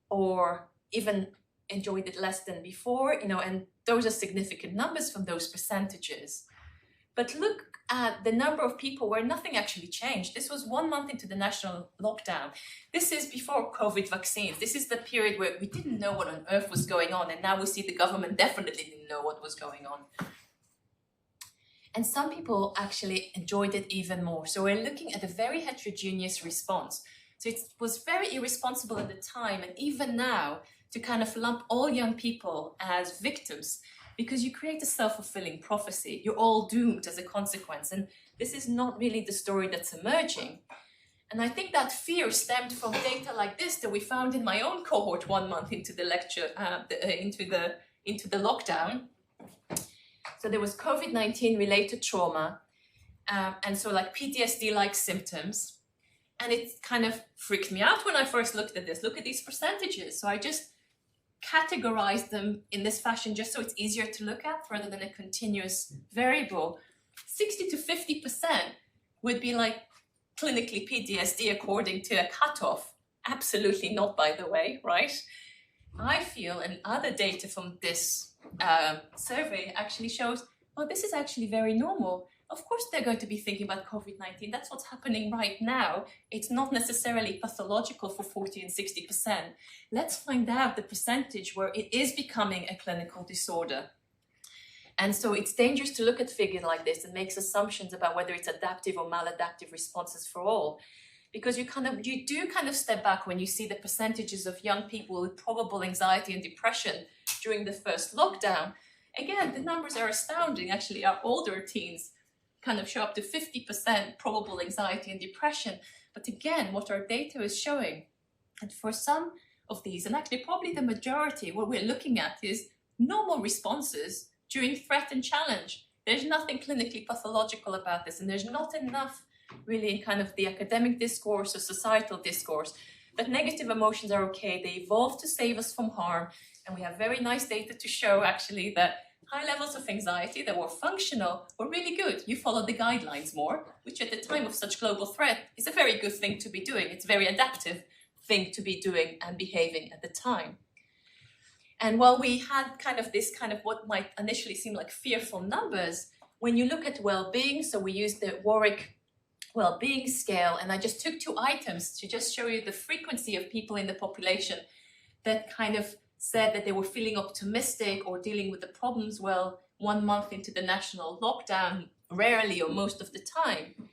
or even enjoyed it less than before, and those are significant numbers from those percentages. But look at the number of people where nothing actually changed. This was 1 month into the national lockdown. This is before COVID vaccines. This is the period where we didn't know what on earth was going on. And now we see the government definitely didn't know what was going on. And some people actually enjoyed it even more. So we're looking at a very heterogeneous response. So it was very irresponsible at the time and even now to kind of lump all young people as victims, because you create a self-fulfilling prophecy. You're all doomed as a consequence. And this is not really the story that's emerging. And I think that fear stemmed from data like this that we found in my own cohort 1 month into the into the lockdown. So there was COVID-19 related trauma. And so like PTSD-like symptoms. And it kind of freaked me out when I first looked at this. Look at these percentages. So I just categorize them in this fashion just so it's easier to look at rather than a continuous variable. 60 to 50% would be like clinically PTSD according to a cutoff. Absolutely not, by the way, right? I feel, and other data from this survey actually shows, well, this is actually very normal. Of course, they're going to be thinking about COVID-19. That's what's happening right now. It's not necessarily pathological for 40 and 60%. Let's find out the percentage where it is becoming a clinical disorder. And so it's dangerous to look at figures like this and make assumptions about whether it's adaptive or maladaptive responses for all. Because you do step back when you see the percentages of young people with probable anxiety and depression during the first lockdown. Again, the numbers are astounding. Actually, our older teens kind of show up to 50% probable anxiety and depression. But again, what our data is showing, and for some of these, and actually probably the majority, what we're looking at is normal responses during threat and challenge. There's nothing clinically pathological about this, and there's not enough really in kind of the academic discourse or societal discourse. But negative emotions are okay. They evolved to save us from harm. And we have very nice data to show actually that high levels of anxiety that were functional were really good. You follow the guidelines more, which at the time of such global threat is a very good thing to be doing. It's a very adaptive thing to be doing and behaving at the time. And while we had this what might initially seem like fearful numbers, when you look at well-being, so we used the Warwick well-being scale, and I just took 2 items to just show you the frequency of people in the population that kind of said that they were feeling optimistic or dealing with the problems well 1 month into the national lockdown, rarely or most of the time.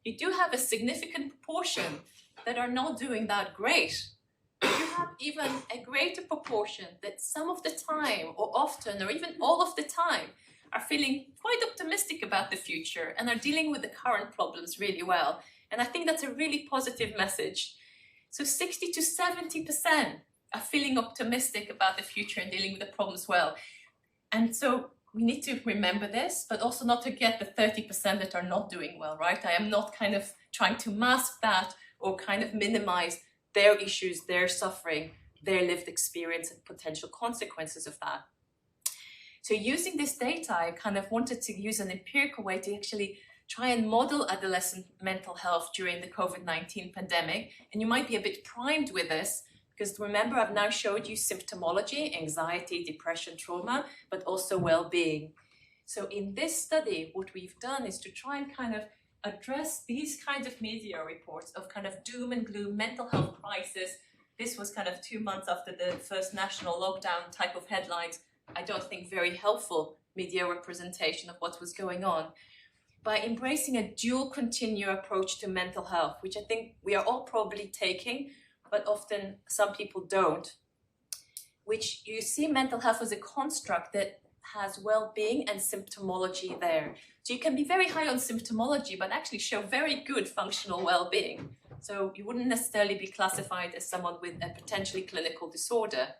You do have a significant proportion that are not doing that great. You have even a greater proportion that some of the time or often or even all of the time are feeling quite optimistic about the future and are dealing with the current problems really well. And I think that's a really positive message. So 60 to 70% are feeling optimistic about the future and dealing with the problems well. And so we need to remember this, but also not forget the 30% that are not doing well, right? I am not kind of trying to mask that or kind of minimize their issues, their suffering, their lived experience and potential consequences of that. So using this data, I kind of wanted to use an empirical way to actually try and model adolescent mental health during the COVID-19 pandemic. And you might be a bit primed with this, because remember, I've now showed you symptomology, anxiety, depression, trauma, but also well-being. So in this study, what we've done is to try and kind of address these kinds of media reports of kind of doom and gloom, mental health crisis. This was kind of 2 months after the first national lockdown type of headlines. I don't think very helpful media representation of what was going on. By embracing a dual continuum approach to mental health, which I think we are all probably taking, but often some people don't, which you see mental health as a construct that has well-being and symptomology there. So you can be very high on symptomology, but actually show very good functional well-being. So you wouldn't necessarily be classified as someone with a potentially clinical disorder.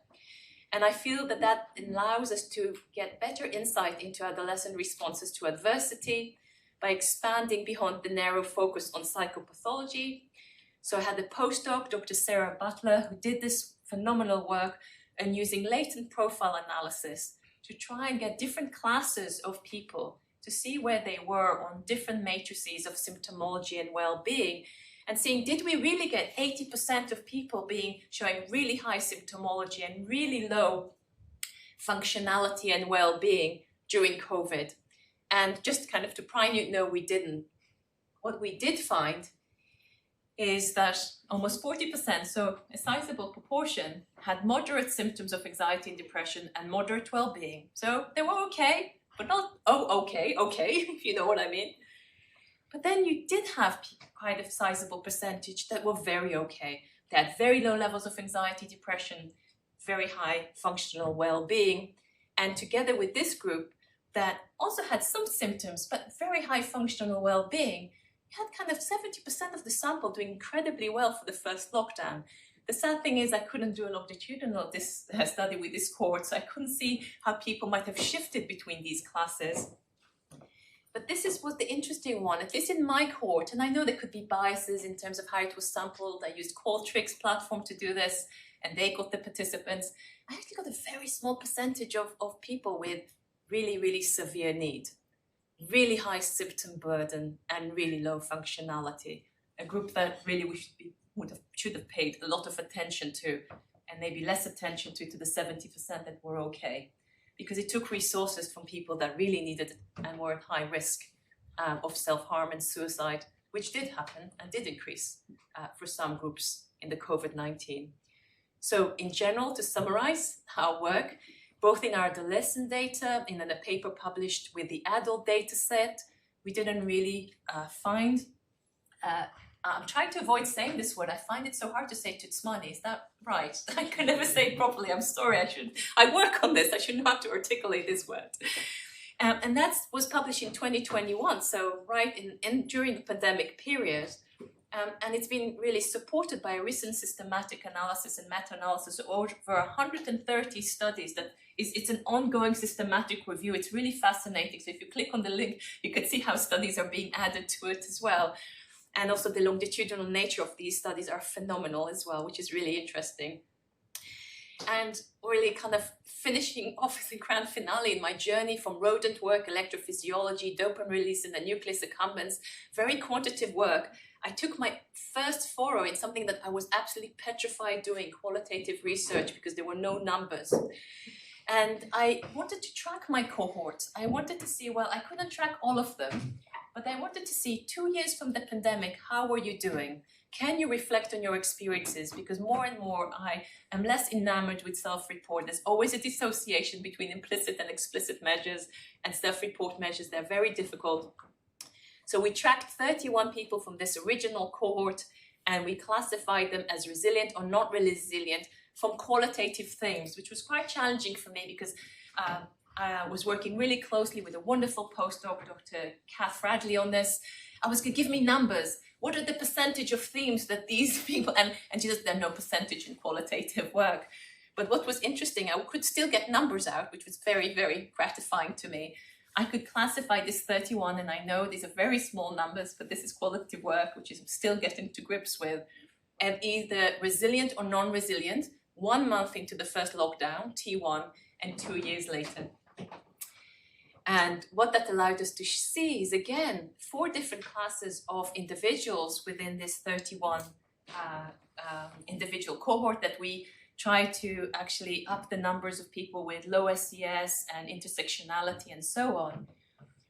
And I feel that that allows us to get better insight into adolescent responses to adversity by expanding beyond the narrow focus on psychopathology. So I had a postdoc, Dr. Sarah Butler, who did this phenomenal work and using latent profile analysis to try and get different classes of people to see where they were on different matrices of symptomology and well-being, and seeing, did we really get 80% of people showing really high symptomology and really low functionality and well-being during COVID? And just kind of to prime you, no, we didn't. What we did find is that almost 40%, so a sizable proportion, had moderate symptoms of anxiety and depression and moderate well-being. So they were okay, but not, okay, if you know what I mean. But then you did have quite a sizable percentage that were very okay. They had very low levels of anxiety, depression, very high functional well-being. And together with this group that also had some symptoms, but very high functional well-being, you had kind of 70% of the sample doing incredibly well for the first lockdown. The sad thing is I couldn't do a longitudinal study with this cohort, so I couldn't see how people might have shifted between these classes. But this was the interesting one, at least in my cohort, and I know there could be biases in terms of how it was sampled. I used Qualtrics platform to do this, and they got the participants. I actually got a very small percentage of people with really, really severe need, really high symptom burden, and really low functionality. A group that really we should have paid a lot of attention to, and maybe less attention to the 70% that were okay. because it took resources from people that really needed it and were at high risk of self-harm and suicide, which did happen and did increase for some groups in the COVID-19. So in general, to summarize our work, both in our adolescent data, in a paper published with the adult data set, we didn't really find, I'm trying to avoid saying this word, I find it so hard to say tutsmani, is that right? I can never say it properly, I'm sorry, I work on this, I should know how to articulate this word. And that was published in 2021, so right during the pandemic period. And it's been really supported by a recent systematic analysis and meta-analysis of over 130 studies. It's an ongoing systematic review. It's really fascinating. So if you click on the link, you can see how studies are being added to it as well. And also the longitudinal nature of these studies are phenomenal as well, which is really interesting. And really kind of finishing off with the grand finale in my journey from rodent work, electrophysiology, dopamine release in the nucleus accumbens, very quantitative work. I took my first foray in something that I was absolutely petrified doing, qualitative research, because there were no numbers. And I wanted to track my cohorts. I wanted to see, well, I couldn't track all of them, but I wanted to see 2 years from the pandemic, how were you doing? Can you reflect on your experiences? Because more and more I am less enamored with self-report. There's always a dissociation between implicit and explicit measures, and self-report measures, they're very difficult. So we tracked 31 people from this original cohort, and we classified them as resilient or not resilient from qualitative things, which was quite challenging for me because I was working really closely with a wonderful postdoc, Dr. Kath Radley, on this. I was going to give me numbers. What are the percentage of themes that these people, and she says there's no percentage in qualitative work. But what was interesting, I could still get numbers out, which was very, very gratifying to me. I could classify this 31, and I know these are very small numbers, but this is qualitative work, which is still getting to grips with, and either resilient or non-resilient, 1 month into the first lockdown, T1, and 2 years later. And what that allowed us to see is, again, 4 different classes of individuals within this 31 individual cohort that we try to actually up the numbers of people with low SES and intersectionality and so on.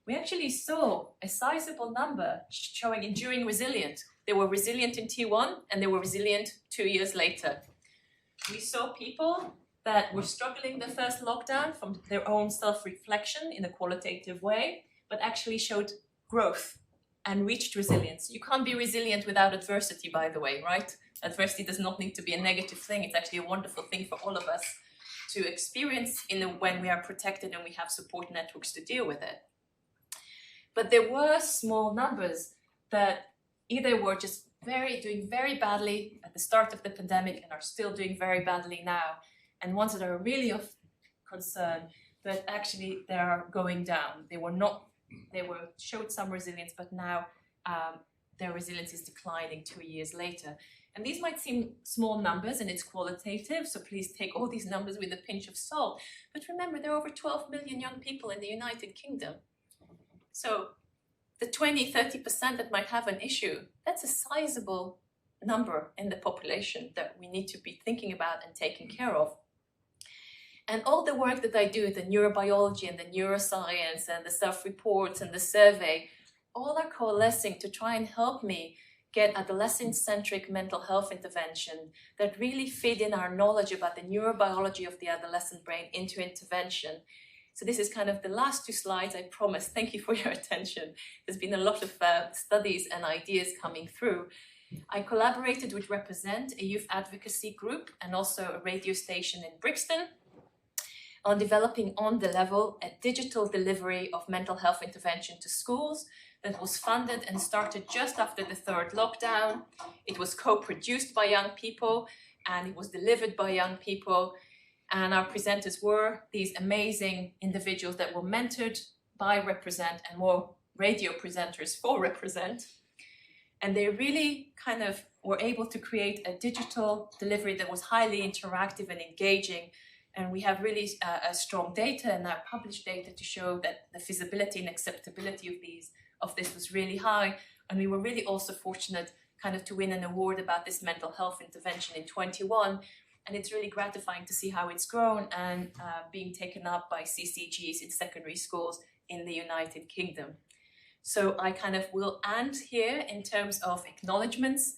We actually saw a sizable number showing enduring resilience. They were resilient in T1 and they were resilient 2 years later. We saw people that were struggling the first lockdown from their own self-reflection in a qualitative way, but actually showed growth and reached resilience. You can't be resilient without adversity, by the way, right? Adversity does not need to be a negative thing. It's actually a wonderful thing for all of us to experience when we are protected and we have support networks to deal with it. But there were small numbers that either were just doing very badly at the start of the pandemic and are still doing very badly now, and ones that are really of concern, but actually they are going down. They showed some resilience, but now their resilience is declining 2 years later. And these might seem small numbers and it's qualitative, so please take all these numbers with a pinch of salt. But remember, there are over 12 million young people in the United Kingdom. So the 20-30% that might have an issue, that's a sizable number in the population that we need to be thinking about and taking care of. And all the work that I do, the neurobiology and the neuroscience and the self-reports and the survey, all are coalescing to try and help me get adolescent-centric mental health intervention that really feed in our knowledge about the neurobiology of the adolescent brain into intervention. So this is kind of the last 2 slides, I promise. Thank you for your attention. There's been a lot of studies and ideas coming through. I collaborated with Represent, a youth advocacy group, and also a radio station in Brixton, on developing on the level a digital delivery of mental health intervention to schools that was funded and started just after the 3rd lockdown. It was co-produced by young people and it was delivered by young people. And our presenters were these amazing individuals that were mentored by Represent and more radio presenters for Represent. And they really kind of were able to create a digital delivery that was highly interactive and engaging. And we have really strong data and our published data to show that the feasibility and acceptability of this was really high. And we were really also fortunate kind of to win an award about this mental health intervention in 21. and it's really gratifying to see how it's grown and being taken up by CCGs in secondary schools in the United Kingdom. So I kind of will end here in terms of acknowledgements.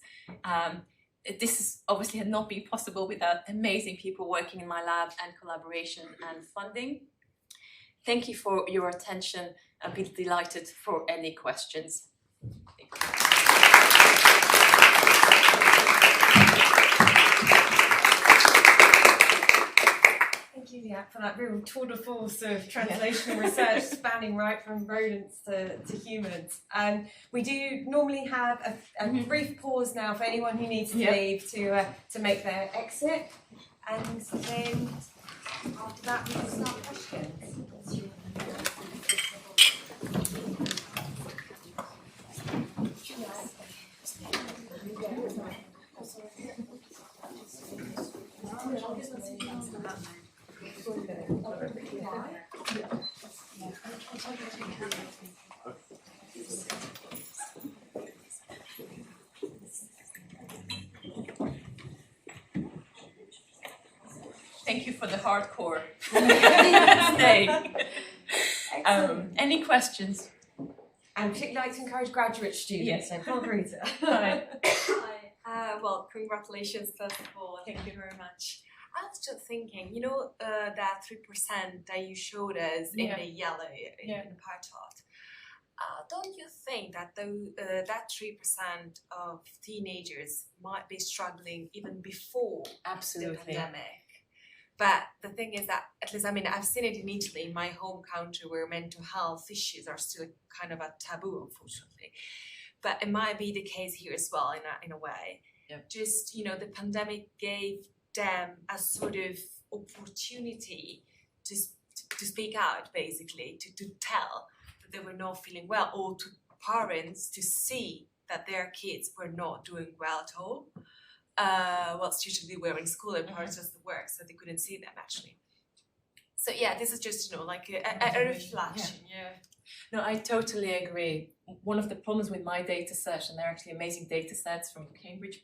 This is obviously had not been possible without amazing people working in my lab and collaboration and funding. Thank you for your attention. I'll be delighted for any questions. Thank you, Liat, for that real tour de force of translational research spanning right from rodents to humans. We do normally have a brief pause now for anyone who needs to leave to make their exit. And then after that, we can start questions. Thank you for the hardcore. Any questions? And particularly like to encourage graduate students. Yes. So, Margarita. Hi. Well, congratulations first of all. Thank you very much. I was just thinking, you know, that 3% that you showed us in the yellow in the pie chart. Don't you think that that 3% of teenagers might be struggling even before the pandemic? But the thing is that, at least, I mean, I've seen it in Italy, in my home country, where mental health issues are still kind of a taboo, unfortunately. But it might be the case here as well, in a way. Yep. Just, you know, the pandemic gave them a sort of opportunity to speak out, basically, to tell that they were not feeling well, or to parents to see that their kids were not doing well at all. Whilst usually they were in school and parents just at work, so they couldn't see them actually. So yeah, this is just, you know, like a reflection. No, I totally agree. One of the problems with my data set, and they're actually amazing data sets from Cambridge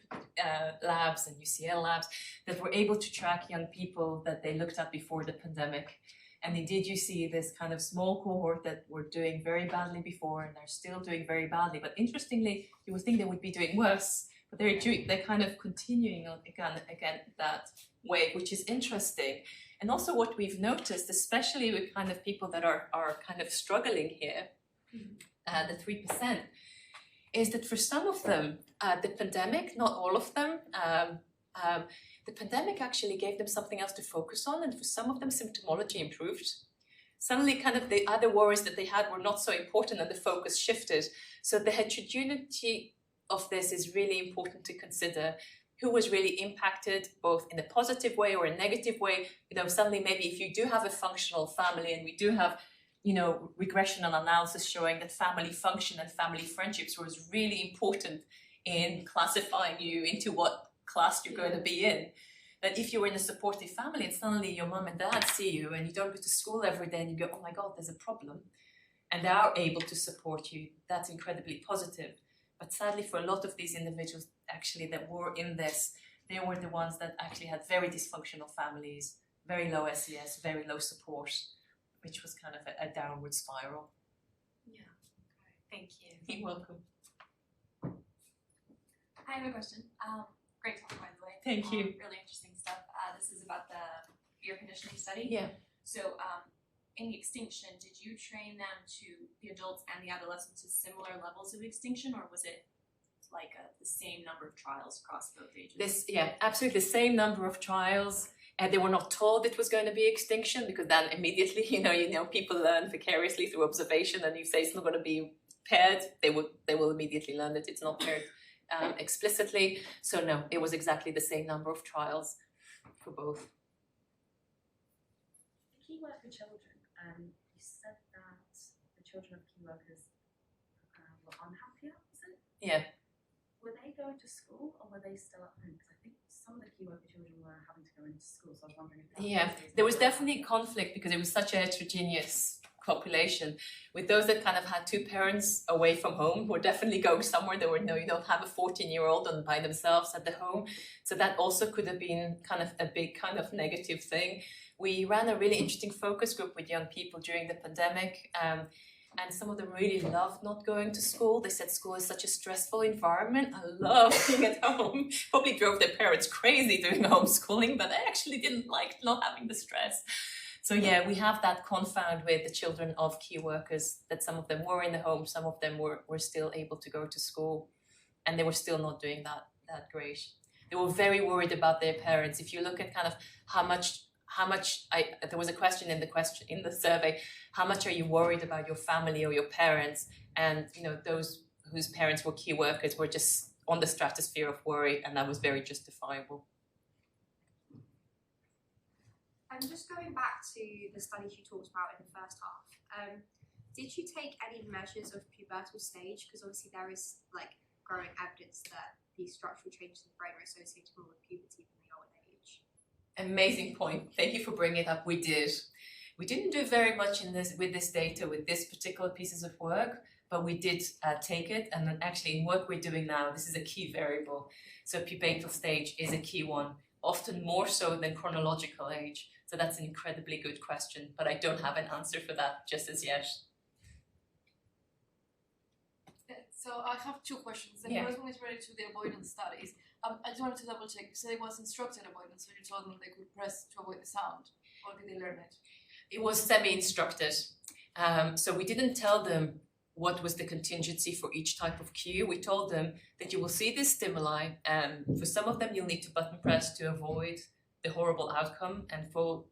labs and UCL labs, that were able to track young people that they looked at before the pandemic. And indeed, you see this kind of small cohort that were doing very badly before, and they're still doing very badly. But interestingly, you would think they would be doing worse, but they're kind of continuing on again that way, which is interesting. And also what we've noticed, especially with kind of people that are kind of struggling here, the 3%, is that for some of them, the pandemic, not all of them, the pandemic actually gave them something else to focus on, and for some of them, symptomology improved. Suddenly, kind of the other worries that they had were not so important, and the focus shifted. So the heterogeneity of this is really important to consider. Who was really impacted, both in a positive way or a negative way? You know, suddenly maybe if you do have a functional family, and we do have, you know, regressional analysis showing that family function and family friendships was really important in classifying you into what class you're going to be in. That if you were in a supportive family and suddenly your mom and dad see you and you don't go to school every day and you go, oh my God, there's a problem, and they are able to support you, that's incredibly positive. But sadly, for a lot of these individuals actually that were in this, they were the ones that actually had very dysfunctional families, very low SES, very low support, which was kind of a downward spiral. Yeah, thank you. You're welcome. I have a question. Great talk, by the way. Thank you. Really interesting stuff. This is about the fear conditioning study. Yeah. So, in the extinction, did you train them to the adults and the adolescents to similar levels of extinction, or was it like the same number of trials across both ages? Absolutely the same number of trials. They were not told it was going to be extinction, because then immediately, you know, people learn vicariously through observation, and you say it's not going to be paired, they will immediately learn that it's not paired explicitly. So no, it was exactly the same number of trials for both. Key worker children, you said that the children of key workers were unhappier, was it? Yeah. Were they going to school, or were they still at home? Because I think some of the key worker children were having to go into school, so I was wondering if that there was definitely conflict because it was such a heterogeneous population. With those that kind of had two parents away from home, were definitely going somewhere. There were no, you don't have a 14-year-old on by themselves at the home. So that also could have been kind of a big kind of negative thing. We ran a really interesting focus group with young people during the pandemic. And some of them really loved not going to school. They said school is such a stressful environment. I love being at home. Probably drove their parents crazy doing homeschooling, but they actually didn't like not having the stress. So yeah, we have that confound with the children of key workers, that some of them were in the home, some of them were still able to go to school, and they were still not doing that great. They were very worried about their parents. If you look at kind of how much there was a question in the survey, how much are you worried about your family or your parents? And those whose parents were key workers were just on the stratosphere of worry, and that was very justifiable. And just going back to the studies you talked about in the first half, did you take any measures of pubertal stage? Because obviously there is growing evidence that these structural changes in the brain are associated more with puberty than they are with age. Amazing point. Thank you for bringing it up. We did. We didn't do very much with this data, with this particular pieces of work, but we did take it. And then actually in work we're doing now, this is a key variable. So pubertal stage is a key one, often more so than chronological age. So that's an incredibly good question, but I don't have an answer for that just as yet. So I have two questions. The first one is related to the avoidance studies. I just wanted to double check. You said it was instructed avoidance, so you told them they could press to avoid the sound, or did they learn it? It was semi-instructed. So we didn't tell them what was the contingency for each type of cue. We told them that you will see this stimuli, and for some of them you'll need to button press to avoid the horrible outcome, and for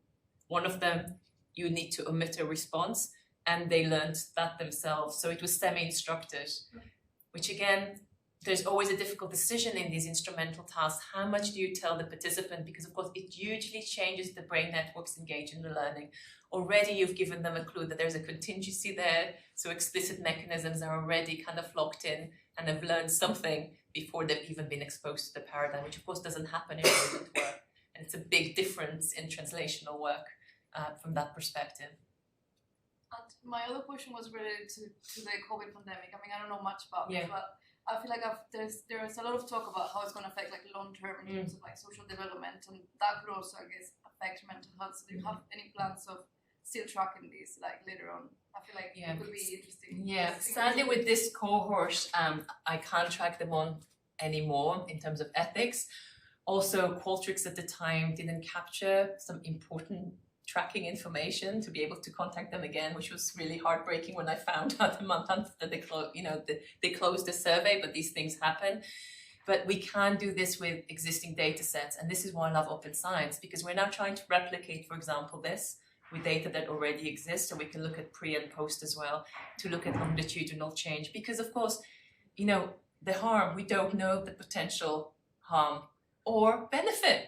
one of them you need to omit a response, and they learned that themselves. So it was semi-instructed, which again, there's always a difficult decision in these instrumental tasks. How much do you tell the participant? Because of course it hugely changes the brain networks engaged in the learning. Already you've given them a clue that there's a contingency there, so explicit mechanisms are already kind of locked in and have learned something before they've even been exposed to the paradigm, which of course doesn't happen in movement work. And it's a big difference in translational work from that perspective. And my other question was related to the COVID pandemic. I mean, I don't know much about it, but I feel like there's a lot of talk about how it's going to affect long term in terms of social development, and that could also, I guess, affect mental health. So do you have any plans of still tracking this later on? I feel like it could be interesting. Yeah, sadly with this cohort, I can't track them on anymore in terms of ethics. Also, Qualtrics at the time didn't capture some important tracking information to be able to contact them again, which was really heartbreaking when I found out a month after they closed the survey, but these things happen. But we can do this with existing data sets, and this is why I love open science, because we're now trying to replicate, for example, this with data that already exists, so we can look at pre and post as well, to look at longitudinal change. Because of course, the harm, we don't know the potential harm or benefit,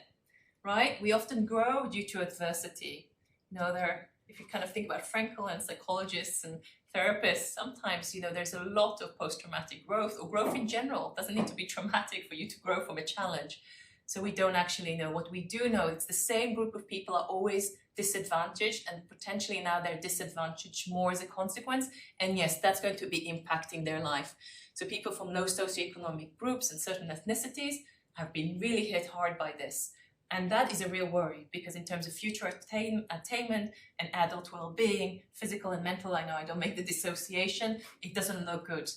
right? We often grow due to adversity. If you kind of think about Frankel and psychologists and therapists, sometimes, there's a lot of post-traumatic growth, or growth in general. It doesn't need to be traumatic for you to grow from a challenge. So we don't actually know. What we do know, it's the same group of people are always disadvantaged, and potentially now they're disadvantaged more as a consequence. And yes, that's going to be impacting their life. So people from low socioeconomic groups and certain ethnicities have been really hit hard by this. And that is a real worry, because in terms of future attainment and adult well-being, physical and mental, I know I don't make the dissociation, it doesn't look good.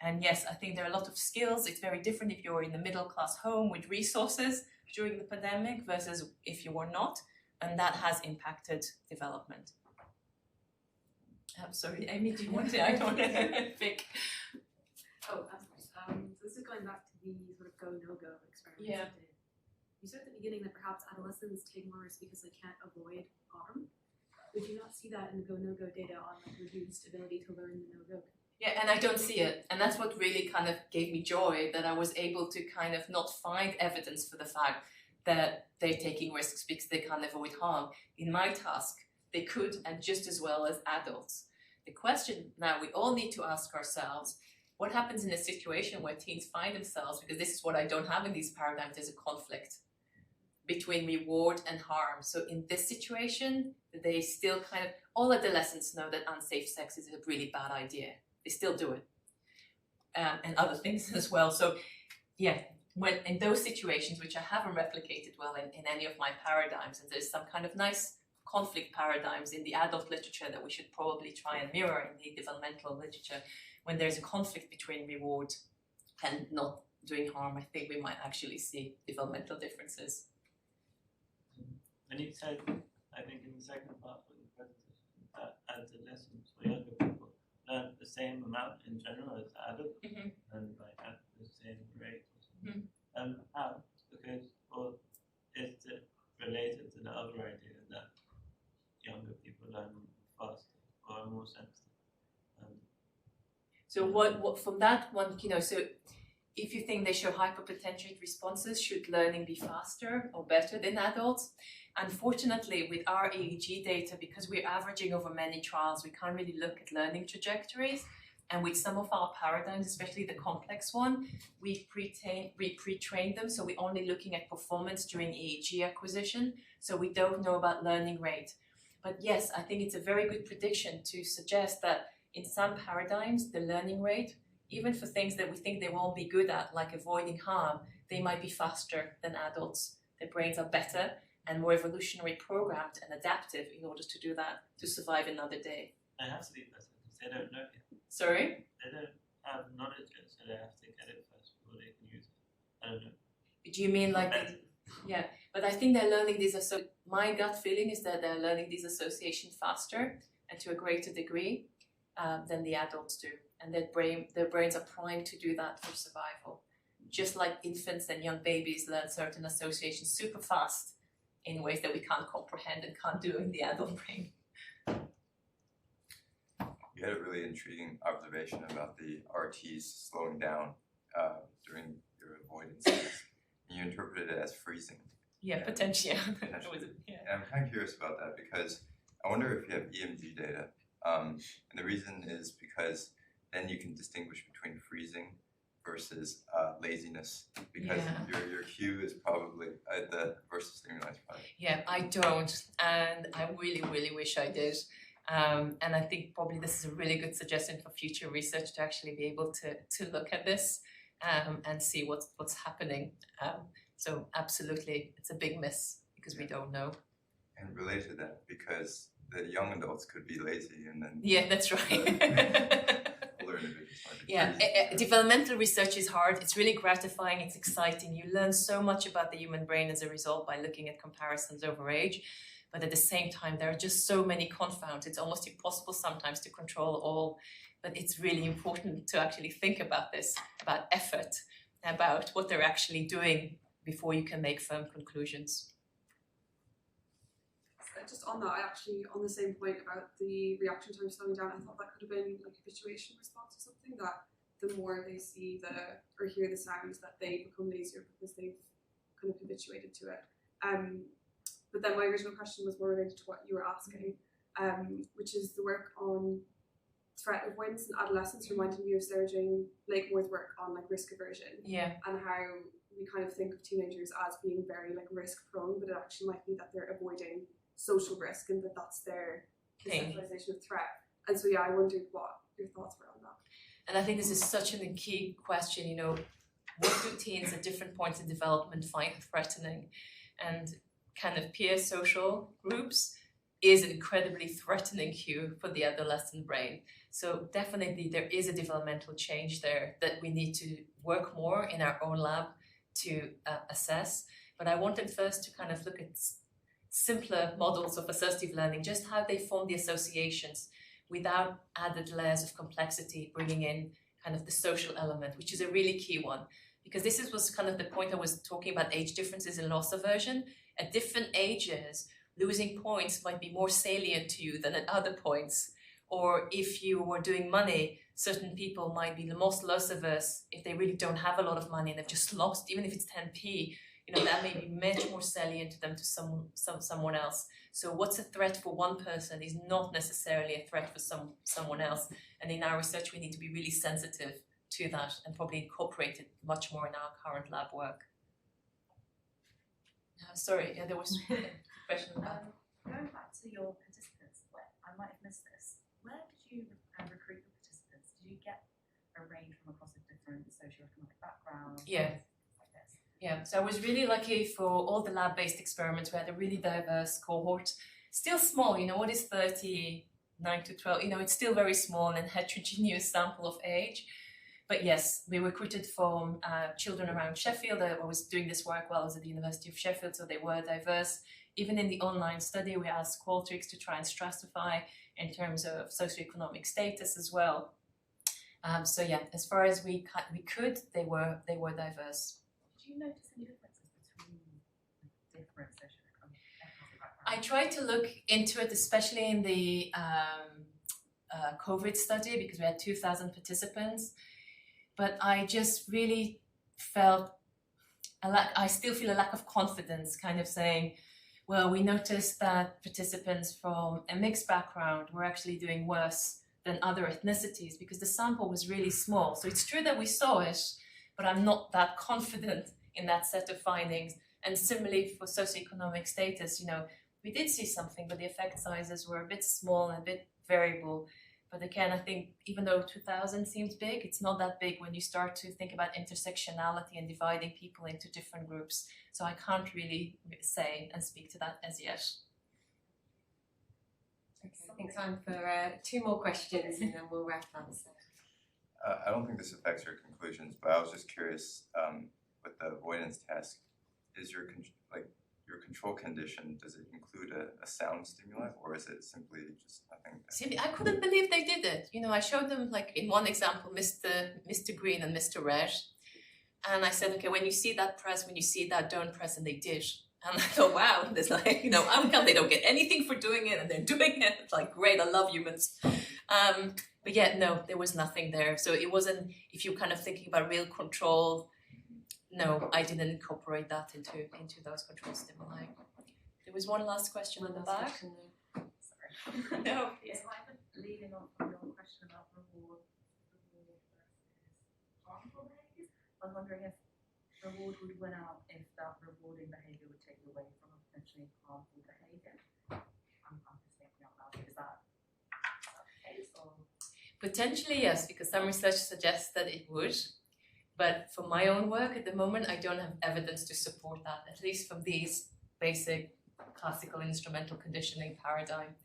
And yes, I think there are a lot of skills. It's very different if you're in a middle-class home with resources during the pandemic versus if you were not, and that has impacted development. I'm sorry, Amy, do you want to? I don't want to pick. Oh, that's right. So this is going back to the sort of go-no-go experiments you did. You said at the beginning that perhaps adolescents take more risk because they can't avoid harm. Would you not see that in the go-no-go data on reduced ability to learn the no-go? Yeah, and I don't see it. And that's what really kind of gave me joy, that I was able to kind of not find evidence for the fact that they're taking risks because they can't avoid harm. In my task, they could, and just as well as adults. The question now we all need to ask ourselves, what happens in a situation where teens find themselves, because this is what I don't have in these paradigms, there's a conflict. between reward and harm. So in this situation, they still kind of, all adolescents know that unsafe sex is a really bad idea. They still do it. And other things as well. So yeah, when in those situations, which I haven't replicated well in any of my paradigms, and there's some kind of nice conflict paradigms in the adult literature that we should probably try and mirror in the developmental literature. When there's a conflict between reward and not doing harm, I think we might actually see developmental differences. And you said, I think in the second part of the presentation, that adolescents or younger people learn the same amount in general as adults, and like at the same rate. How? Because, or is it related to the other idea that younger people learn faster or are more sensitive? So what from that one, so if you think they show hyperpotentiate responses, should learning be faster or better than adults? Unfortunately, with our EEG data, because we're averaging over many trials, we can't really look at learning trajectories. And with some of our paradigms, especially the complex one, we pre-trained them. So we're only looking at performance during EEG acquisition. So we don't know about learning rate. But yes, I think it's a very good prediction to suggest that in some paradigms, the learning rate, even for things that we think they won't be good at, like avoiding harm, they might be faster than adults. Their brains are better and more evolutionary programmed and adaptive in order to do that, to survive another day. They have to be better because they don't know yet. Sorry? They don't have knowledge yet, so they have to get it first before they can use it. I don't know. Do you mean like... Yeah, but I think they're learning these... So my gut feeling is that they're learning these associations faster and to a greater degree than the adults do. And their brains are primed to do that for survival. Just like infants and young babies learn certain associations super fast in ways that we can't comprehend and can't do in the adult brain. You had a really intriguing observation about the RTs slowing down during your avoidance. You interpreted it as freezing. Yeah, potentially. Yeah. And I'm kind of curious about that because I wonder if you have EMG data. And the reason is because then you can distinguish between freezing versus laziness, because your cue is probably the versus stimuli is probably. Yeah, I don't, and I really, really wish I did. And I think probably this is a really good suggestion for future research to actually be able to look at this and see what's happening. So absolutely, it's a big miss because we don't know. And related to that, because the young adults could be lazy and then... Yeah, that's right. Yeah, developmental research is hard. It's really gratifying. It's exciting. You learn so much about the human brain as a result by looking at comparisons over age. But at the same time, there are just so many confounds. It's almost impossible sometimes to control all. But it's really important to actually think about this, about effort, about what they're actually doing before you can make firm conclusions. Just on that, I actually, on the same point about the reaction time slowing down, I thought that could have been like a habituation response or something, that the more they see or hear the sounds, that they become lazier because they've kind of habituated to it. But then my original question was more related to what you were asking, which is the work on threat avoidance in adolescence, reminding me of Sarah Jane Blakemore's work on like risk aversion. Yeah. And how we kind of think of teenagers as being very like risk prone, but it actually might be that they're avoiding social risk and that's their conceptualization of threat. And so I wondered what your thoughts were on that. And I think this is such a key question, what do teens at different points in development find threatening? And kind of peer social groups is an incredibly threatening cue for the adolescent brain. So definitely there is a developmental change there that we need to work more in our own lab to assess. But I wanted first to kind of look at simpler models of associative learning, just how they form the associations without added layers of complexity, bringing in kind of the social element, which is a really key one. Because this was kind of the point I was talking about, age differences in loss aversion. At different ages, losing points might be more salient to you than at other points. Or if you were doing money, certain people might be the most loss averse if they really don't have a lot of money and they've just lost, even if it's 10p. That may be much more salient to them to someone else. So what's a threat for one person is not necessarily a threat for someone else. And in our research, we need to be really sensitive to that and probably incorporate it much more in our current lab work. Sorry, yeah, there was a question about Going back to your participants, I might have missed this. Where did you recruit your participants? Did you get a range from across a different socioeconomic background? Yeah. Yeah, so I was really lucky for all the lab-based experiments. We had a really diverse cohort. Still small, what is 39 to 12? It's still very small and heterogeneous sample of age. But yes, we recruited from children around Sheffield. I was doing this work while I was at the University of Sheffield, so they were diverse. Even in the online study, we asked Qualtrics to try and stratify in terms of socioeconomic status as well. So yeah, as far as we could, they were diverse. Did you notice any differences between different socioeconomic backgrounds? I tried to look into it, especially in the COVID study, because we had 2,000 participants. But I just really felt I still feel a lack of confidence, kind of saying, well, we noticed that participants from a mixed background were actually doing worse than other ethnicities because the sample was really small. So it's true that we saw it, but I'm not that confident in that set of findings. And similarly for socioeconomic status, we did see something, but the effect sizes were a bit small and a bit variable. But again, I think even though 2,000 seems big, it's not that big when you start to think about intersectionality and dividing people into different groups. So I can't really say and speak to that as yet. Okay, I think time for 2 more questions and then we'll wrap up. I don't think this affects your conclusions, but I was just curious, with the avoidance task, is your control condition, does it include a sound stimuli, or is it simply just nothing? See, I couldn't believe they did it. I showed them, in one example, Mr. Green and Mr. Red. And I said, okay, when you see that, press. When you see that, don't press. And they did. And I thought, wow, there's how come they don't get anything for doing it and they're doing it? It's great, I love humans. But yeah, no, there was nothing there. So it wasn't, if you're kind of thinking about real control, no, I didn't incorporate that into those control stimuli. There was one last question in the back. Sorry. No. Yes, I would lead in on your question about reward versus harmful behaviors. I was wondering if reward would win out if that rewarding behavior would take you away from a potentially harmful behavior. I'm just thinking out loud. Is that the case? Or? Potentially, yes, because some research suggests that it would. But for my own work at the moment, I don't have evidence to support that, at least from these basic classical instrumental conditioning paradigm.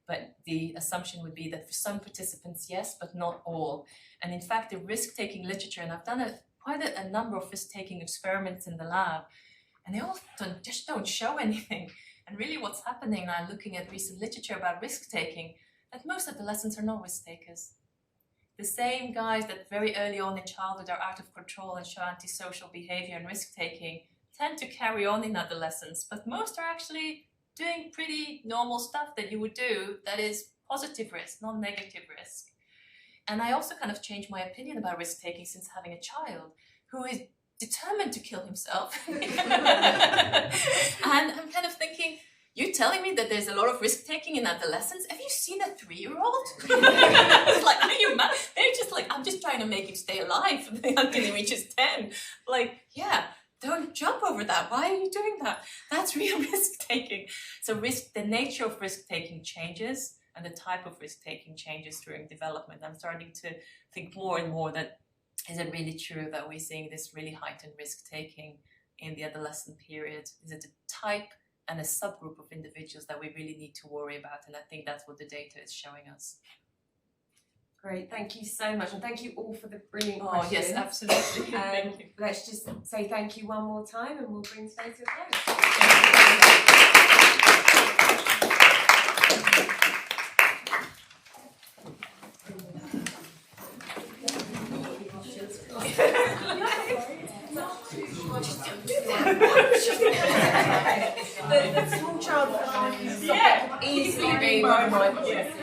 But the assumption would be that for some participants, yes, but not all. And in fact, the risk-taking literature, and I've done quite a number of risk-taking experiments in the lab, and they all just don't show anything. And really what's happening now, looking at recent literature about risk-taking, that most adolescents are not risk-takers. The same guys that very early on in childhood are out of control and show antisocial behavior and risk-taking tend to carry on in adolescence, but most are actually doing pretty normal stuff that you would do that is positive risk, not negative risk. And I also kind of changed my opinion about risk-taking since having a child who is determined to kill himself. And I'm kind of thinking, you're telling me that there's a lot of risk-taking in adolescence? Have you seen a 3-year-old? It's like, are you mad? They're just like, I'm just trying to make him stay alive until he reaches 10. Yeah, don't jump over that. Why are you doing that? That's real risk-taking. So the nature of risk-taking changes, and the type of risk-taking changes during development. I'm starting to think more and more that, is it really true that we're seeing this really heightened risk-taking in the adolescent period? Is it a type and a subgroup of individuals that we really need to worry about? And I think that's what the data is showing us. Great, thank you so much, and thank you all for the brilliant questions. Yes, absolutely. Thank you. Let's just say thank you one more time and we'll bring today to a close. The small child easily being one. How have we lived?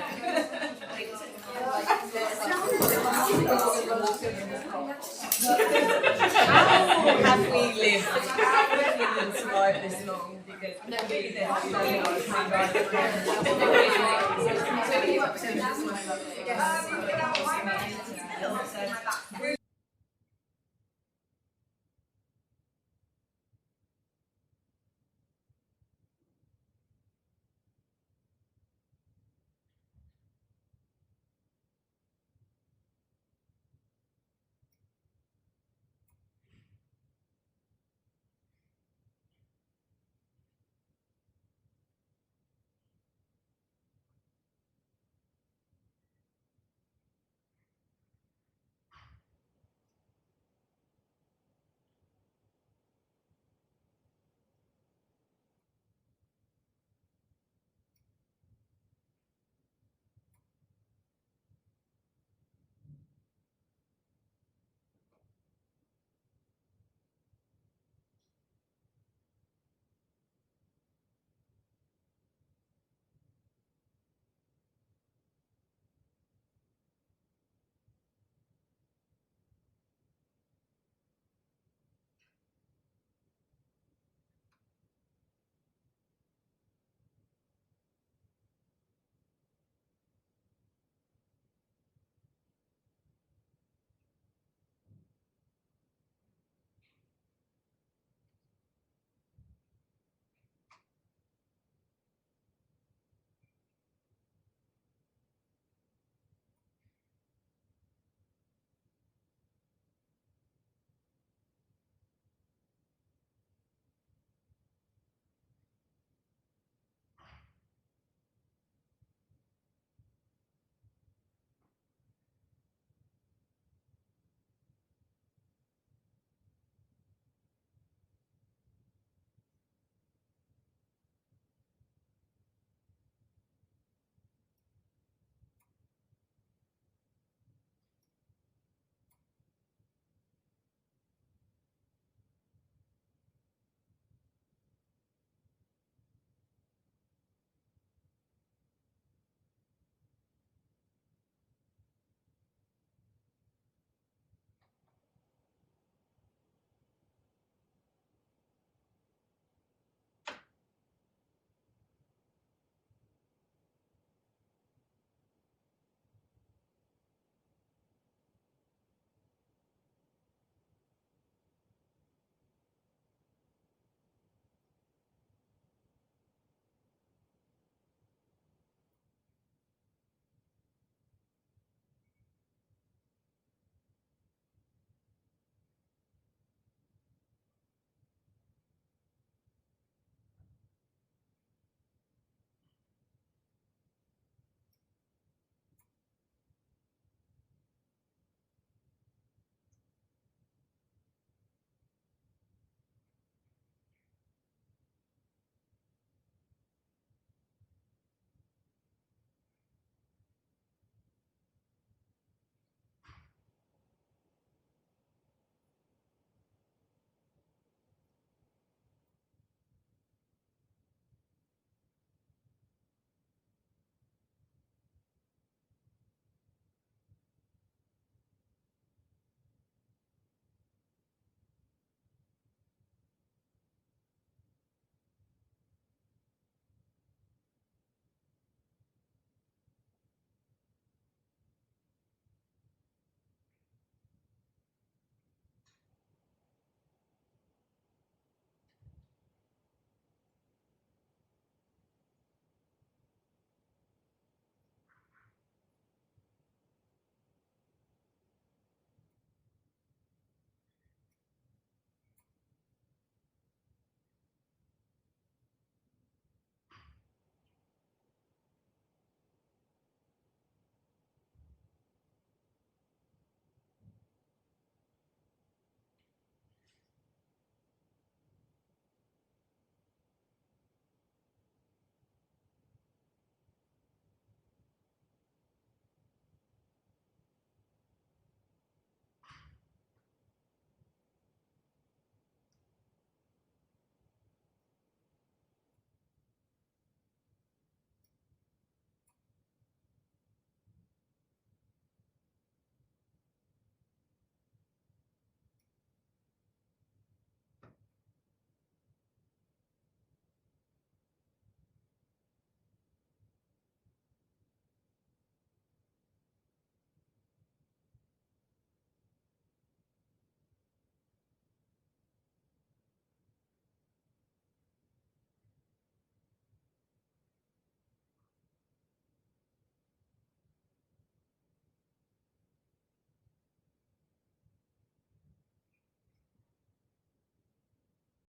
How have we lived survive this long? Because